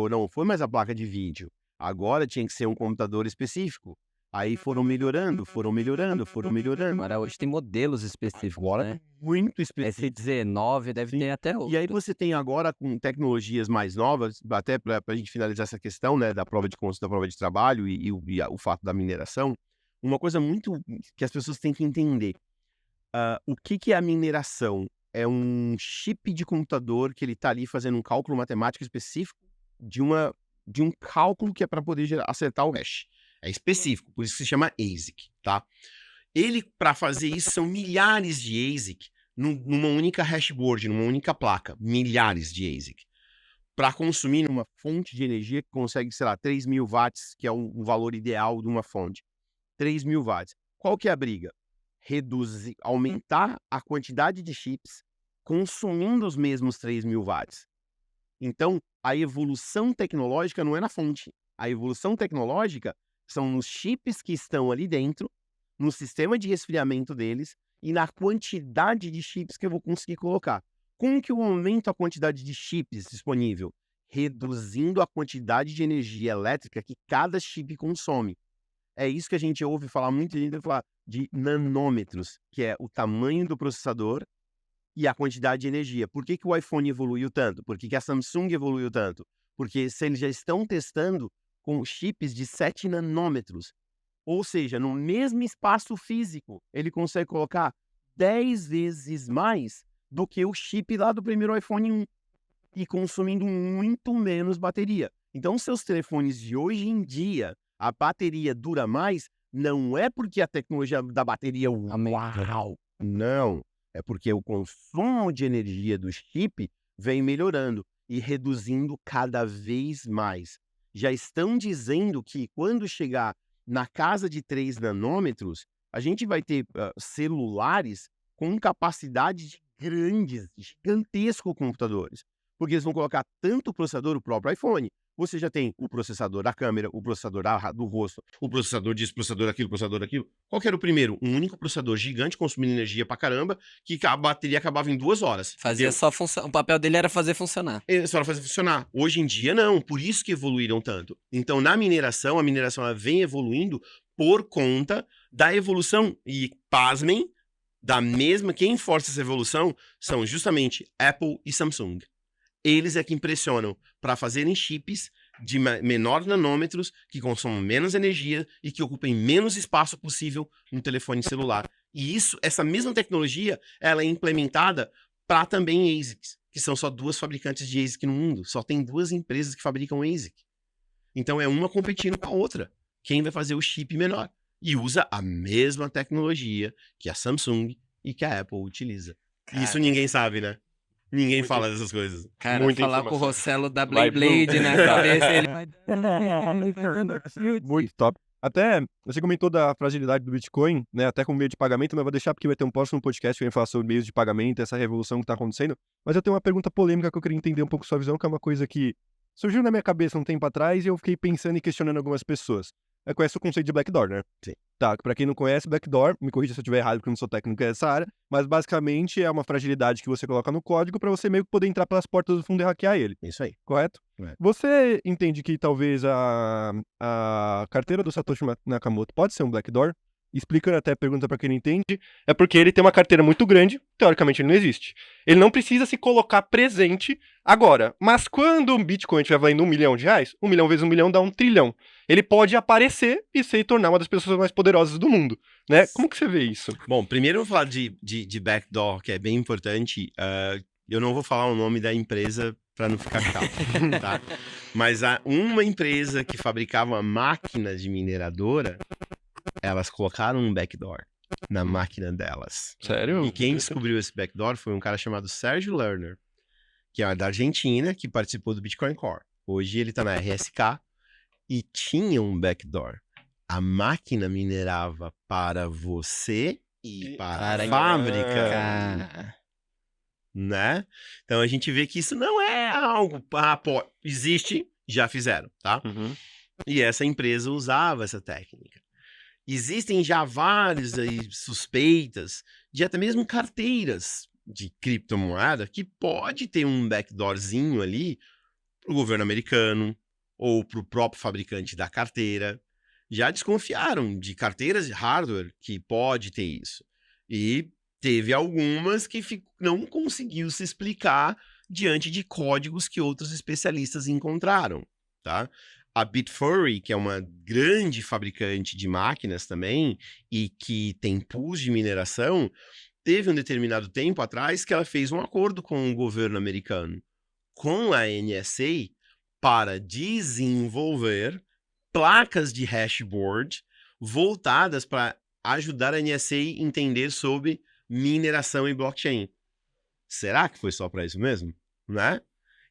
não foi mais a placa de vídeo. Agora tinha que ser um computador específico. Aí foram melhorando. Agora hoje tem modelos específicos, Agora né? muito específico. S19 deve ter até outro. E aí você tem agora com tecnologias mais novas, até para a gente finalizar essa questão, né, da prova de trabalho e o fato da mineração, uma coisa muito que as pessoas têm que entender. O que é a mineração? É um chip de computador que ele está ali fazendo um cálculo matemático específico de um cálculo que é para poder acertar o hash. É específico, por isso que se chama ASIC, tá? Ele, para fazer isso, são milhares de ASIC numa única hashboard, numa única placa. Milhares de ASIC. Para consumir numa fonte de energia que consegue, sei lá, 3.000 watts, que é o valor ideal de uma fonte. 3.000 watts. Qual que é a briga? Reduzir, aumentar a quantidade de chips consumindo os mesmos 3.000 watts. Então, a evolução tecnológica não é na fonte. A evolução tecnológica são nos chips que estão ali dentro, no sistema de resfriamento deles e na quantidade de chips que eu vou conseguir colocar. Como que eu aumento a quantidade de chips disponível? Reduzindo a quantidade de energia elétrica que cada chip consome. É isso que a gente ouve falar, muita gente vai falar de nanômetros, que é o tamanho do processador e a quantidade de energia. Por que o iPhone evoluiu tanto? Por que a Samsung evoluiu tanto? Porque se eles já estão testando com chips de 7 nanômetros, ou seja, no mesmo espaço físico, ele consegue colocar 10 vezes mais do que o chip lá do primeiro iPhone 1 e consumindo muito menos bateria. Então, seus telefones de hoje em dia, a bateria dura mais, não é porque a tecnologia da bateria é uau, não. É porque o consumo de energia do chip vem melhorando e reduzindo cada vez mais. Já estão dizendo que quando chegar na casa de 3 nanômetros, a gente vai ter celulares com capacidade de grandes, gigantescos computadores. Porque eles vão colocar tanto o processador, o próprio iPhone. Você já tem o processador da câmera, o processador do rosto, o processador disso, processador aquilo. Qual que era o primeiro? Um único processador gigante, consumindo energia pra caramba, que a bateria acabava em 2 horas. Fazia só funcionar. O papel dele era fazer funcionar. Só era fazer funcionar. Hoje em dia, não. Por isso que evoluíram tanto. Então, na mineração, a mineração ela vem evoluindo por conta da evolução. E, pasmem, quem força essa evolução são justamente Apple e Samsung. Eles é que impressionam para fazerem chips de menores nanômetros, que consomam menos energia e que ocupem menos espaço possível no telefone celular. E essa mesma tecnologia, ela é implementada para também ASICs, que são só 2 fabricantes de ASIC no mundo. Só tem 2 empresas que fabricam ASIC. Então é uma competindo com a outra. Quem vai fazer o chip menor? E usa a mesma tecnologia que a Samsung e que a Apple utiliza. Cara, isso ninguém sabe, né? Ninguém fala dessas coisas. Cara, Muita falar com o informação. Rossello da Vai, Blade na cabeça, ele... Muito top. Até, você comentou da fragilidade do Bitcoin, né? Até com meio de pagamento, mas eu vou deixar porque vai ter um próximo podcast que vai falar sobre meios de pagamento, essa revolução que tá acontecendo. Mas eu tenho uma pergunta polêmica que eu queria entender um pouco sua visão, que é uma coisa que surgiu na minha cabeça um tempo atrás e eu fiquei pensando e questionando algumas pessoas. Conhece o conceito de backdoor, né? Sim. Tá, pra quem não conhece, backdoor, me corrija se eu estiver errado porque eu não sou técnico nessa área, mas basicamente é uma fragilidade que você coloca no código pra você meio que poder entrar pelas portas do fundo e hackear ele, Isso aí. correto? É. Você entende que talvez a carteira do Satoshi Nakamoto pode ser um backdoor? Explicando até a pergunta pra quem não entende, é porque ele tem uma carteira muito grande, teoricamente ele não existe. Ele não precisa se colocar presente agora, mas quando um Bitcoin estiver valendo R$1 milhão, 1 milhão vezes 1 milhão dá 1 trilhão. Ele pode aparecer e se tornar uma das pessoas mais poderosas do mundo, né? Como que você vê isso? Bom, primeiro eu vou falar de backdoor, que é bem importante. Eu não vou falar o nome da empresa para não ficar chato, tá? Mas uma empresa que fabricava uma máquina de mineradora, elas colocaram um backdoor na máquina delas. Sério? E quem descobriu esse backdoor foi um cara chamado Sérgio Lerner, que é da Argentina, que participou do Bitcoin Core. Hoje ele tá na RSK e tinha um backdoor. A máquina minerava para você e para a fábrica. Né? Então a gente vê que isso não é algo... existe, já fizeram, tá? Uhum. E essa empresa usava essa técnica. Existem já várias aí suspeitas de até mesmo carteiras de criptomoeda que pode ter um backdoorzinho ali pro governo americano ou pro próprio fabricante da carteira. Já desconfiaram de carteiras de hardware que pode ter isso. E teve algumas que não conseguiu se explicar diante de códigos que outros especialistas encontraram, tá? A Bitfury, que é uma grande fabricante de máquinas também e que tem pools de mineração, teve um determinado tempo atrás que ela fez um acordo com o governo americano, com a NSA, para desenvolver placas de hashboard voltadas para ajudar a NSA a entender sobre mineração e blockchain. Será que foi só para isso mesmo? Né?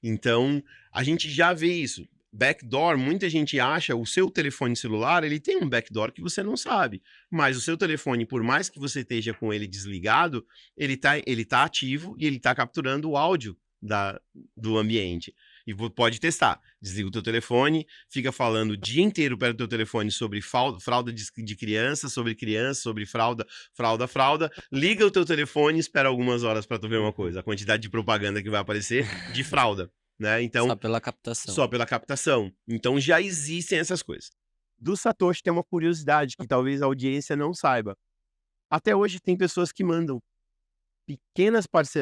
Então, a gente já vê isso. Backdoor, muita gente acha, o seu telefone celular, ele tem um backdoor que você não sabe. Mas o seu telefone, por mais que você esteja com ele desligado, ele tá ativo e ele está capturando o áudio do ambiente. E pode testar. Desliga o teu telefone, fica falando o dia inteiro perto do teu telefone sobre fralda de criança, sobre fralda. Liga o teu telefone e espera algumas horas para tu ver uma coisa. A quantidade de propaganda que vai aparecer de fralda. Né? Então, Só pela captação. Só pela captação. Então já existem essas coisas. Do Satoshi tem uma curiosidade que talvez a audiência não saiba. Até hoje tem pessoas que mandam pequenas partes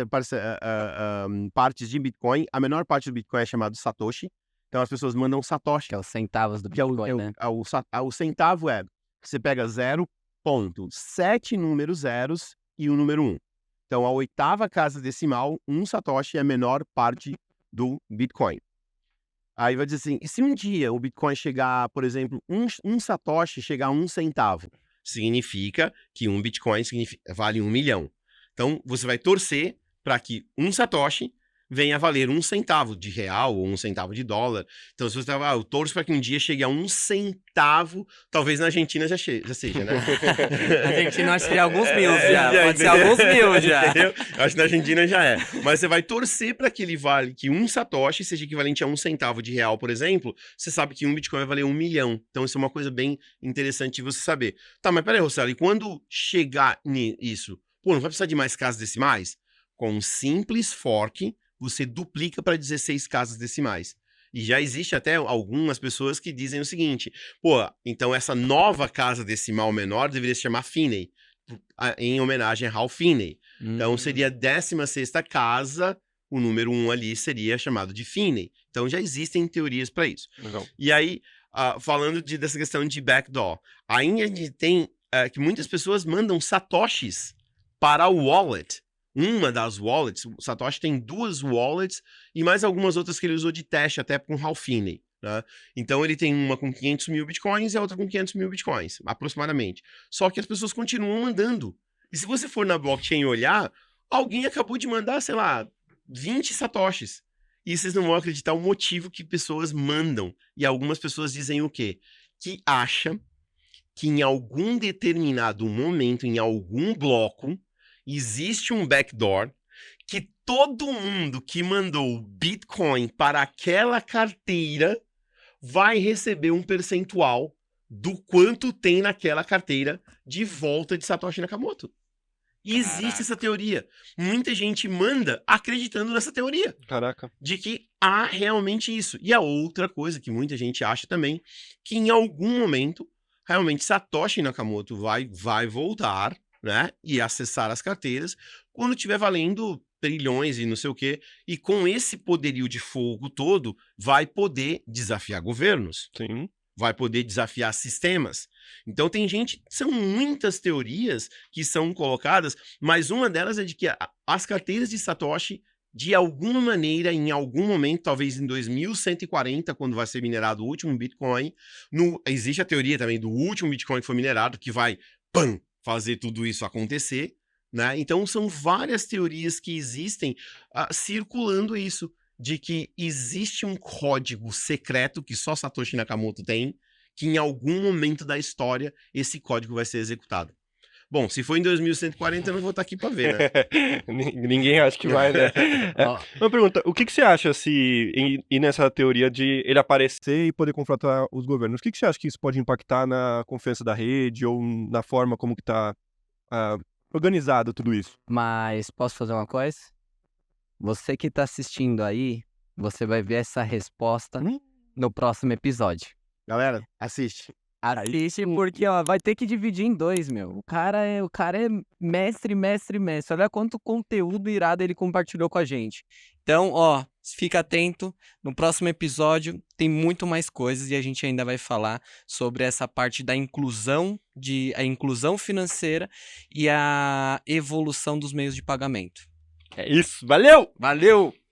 de Bitcoin. A menor parte do Bitcoin é chamado Satoshi. Então as pessoas mandam Satoshi. Que é os centavos do Bitcoin, né? O centavo você pega 0,7 números zeros e o número 1. Então a oitava casa decimal, um Satoshi é a menor parte do Bitcoin. Aí vai dizer assim, e se um dia o Bitcoin chegar, por exemplo, um Satoshi chegar a 1 centavo? Significa que um Bitcoin vale 1 milhão. Então, você vai torcer para que um Satoshi venha a valer 1 centavo de real ou 1 centavo de dólar. Então, se você eu torço para que um dia chegue a 1 centavo, talvez na Argentina já seja, né? Na Argentina acho que tem alguns mil já. Pode ser alguns mil já. Entendeu? Acho que na Argentina já é. Mas você vai torcer para que que um Satoshi seja equivalente a 1 centavo de real, por exemplo. Você sabe que um Bitcoin vai valer 1 milhão. Então, isso é uma coisa bem interessante de você saber. Tá, mas peraí, Rosselli, e quando chegar nisso? Pô, não vai precisar de mais casas decimais? Com um simples fork, você duplica para 16 casas decimais. E já existe até algumas pessoas que dizem o seguinte, pô, então essa nova casa decimal menor deveria se chamar Finney, em homenagem a Ralph Finney. Então seria a 16ª casa, o número 1 ali seria chamado de Finney. Então já existem teorias para isso. Legal. E aí, falando dessa questão de backdoor, ainda a gente tem que muitas pessoas mandam satoshis para o wallet. Uma das wallets, o Satoshi tem 2 wallets e mais algumas outras que ele usou de teste até com Ralph Finney, né? Então ele tem uma com 500 mil bitcoins e a outra com 500 mil bitcoins, aproximadamente. Só que as pessoas continuam mandando. E se você for na blockchain e olhar, alguém acabou de mandar, sei lá, 20 satoshis. E vocês não vão acreditar o motivo que pessoas mandam. E algumas pessoas dizem o quê? Que acham que em algum determinado momento, em algum bloco, existe um backdoor que todo mundo que mandou Bitcoin para aquela carteira vai receber um percentual do quanto tem naquela carteira de volta de Satoshi Nakamoto. Existe essa teoria. Muita gente manda acreditando nessa teoria. Caraca. De que há realmente isso. E a outra coisa que muita gente acha também, que em algum momento, realmente Satoshi Nakamoto vai voltar, né, e acessar as carteiras quando estiver valendo trilhões e não sei o quê, e com esse poderio de fogo todo, vai poder desafiar governos. Sim. Vai poder desafiar sistemas. Então tem são muitas teorias que são colocadas, mas uma delas é de que as carteiras de Satoshi, de alguma maneira, em algum momento, talvez em 2140, quando vai ser minerado o último Bitcoin, existe a teoria também do último Bitcoin que foi minerado, que vai, fazer tudo isso acontecer, né? Então são várias teorias que existem circulando isso, de que existe um código secreto que só Satoshi Nakamoto tem, que em algum momento da história esse código vai ser executado. Bom, se for em 2140 eu não vou estar aqui para ver, né? Ninguém acha que vai, né? Uma pergunta, o que você acha se ir nessa teoria de ele aparecer e poder confrontar os governos? O que você acha que isso pode impactar na confiança da rede ou na forma como que tá organizado tudo isso? Mas posso fazer uma coisa? Você que tá assistindo aí, você vai ver essa resposta no próximo episódio. Galera, assiste. Assiste porque, ó, vai ter que dividir em 2, meu. O cara é mestre. Olha quanto conteúdo irado ele compartilhou com a gente. Então, ó, fica atento. No próximo episódio tem muito mais coisas e a gente ainda vai falar sobre essa parte da inclusão, a inclusão financeira e a evolução dos meios de pagamento. É isso, valeu! Valeu!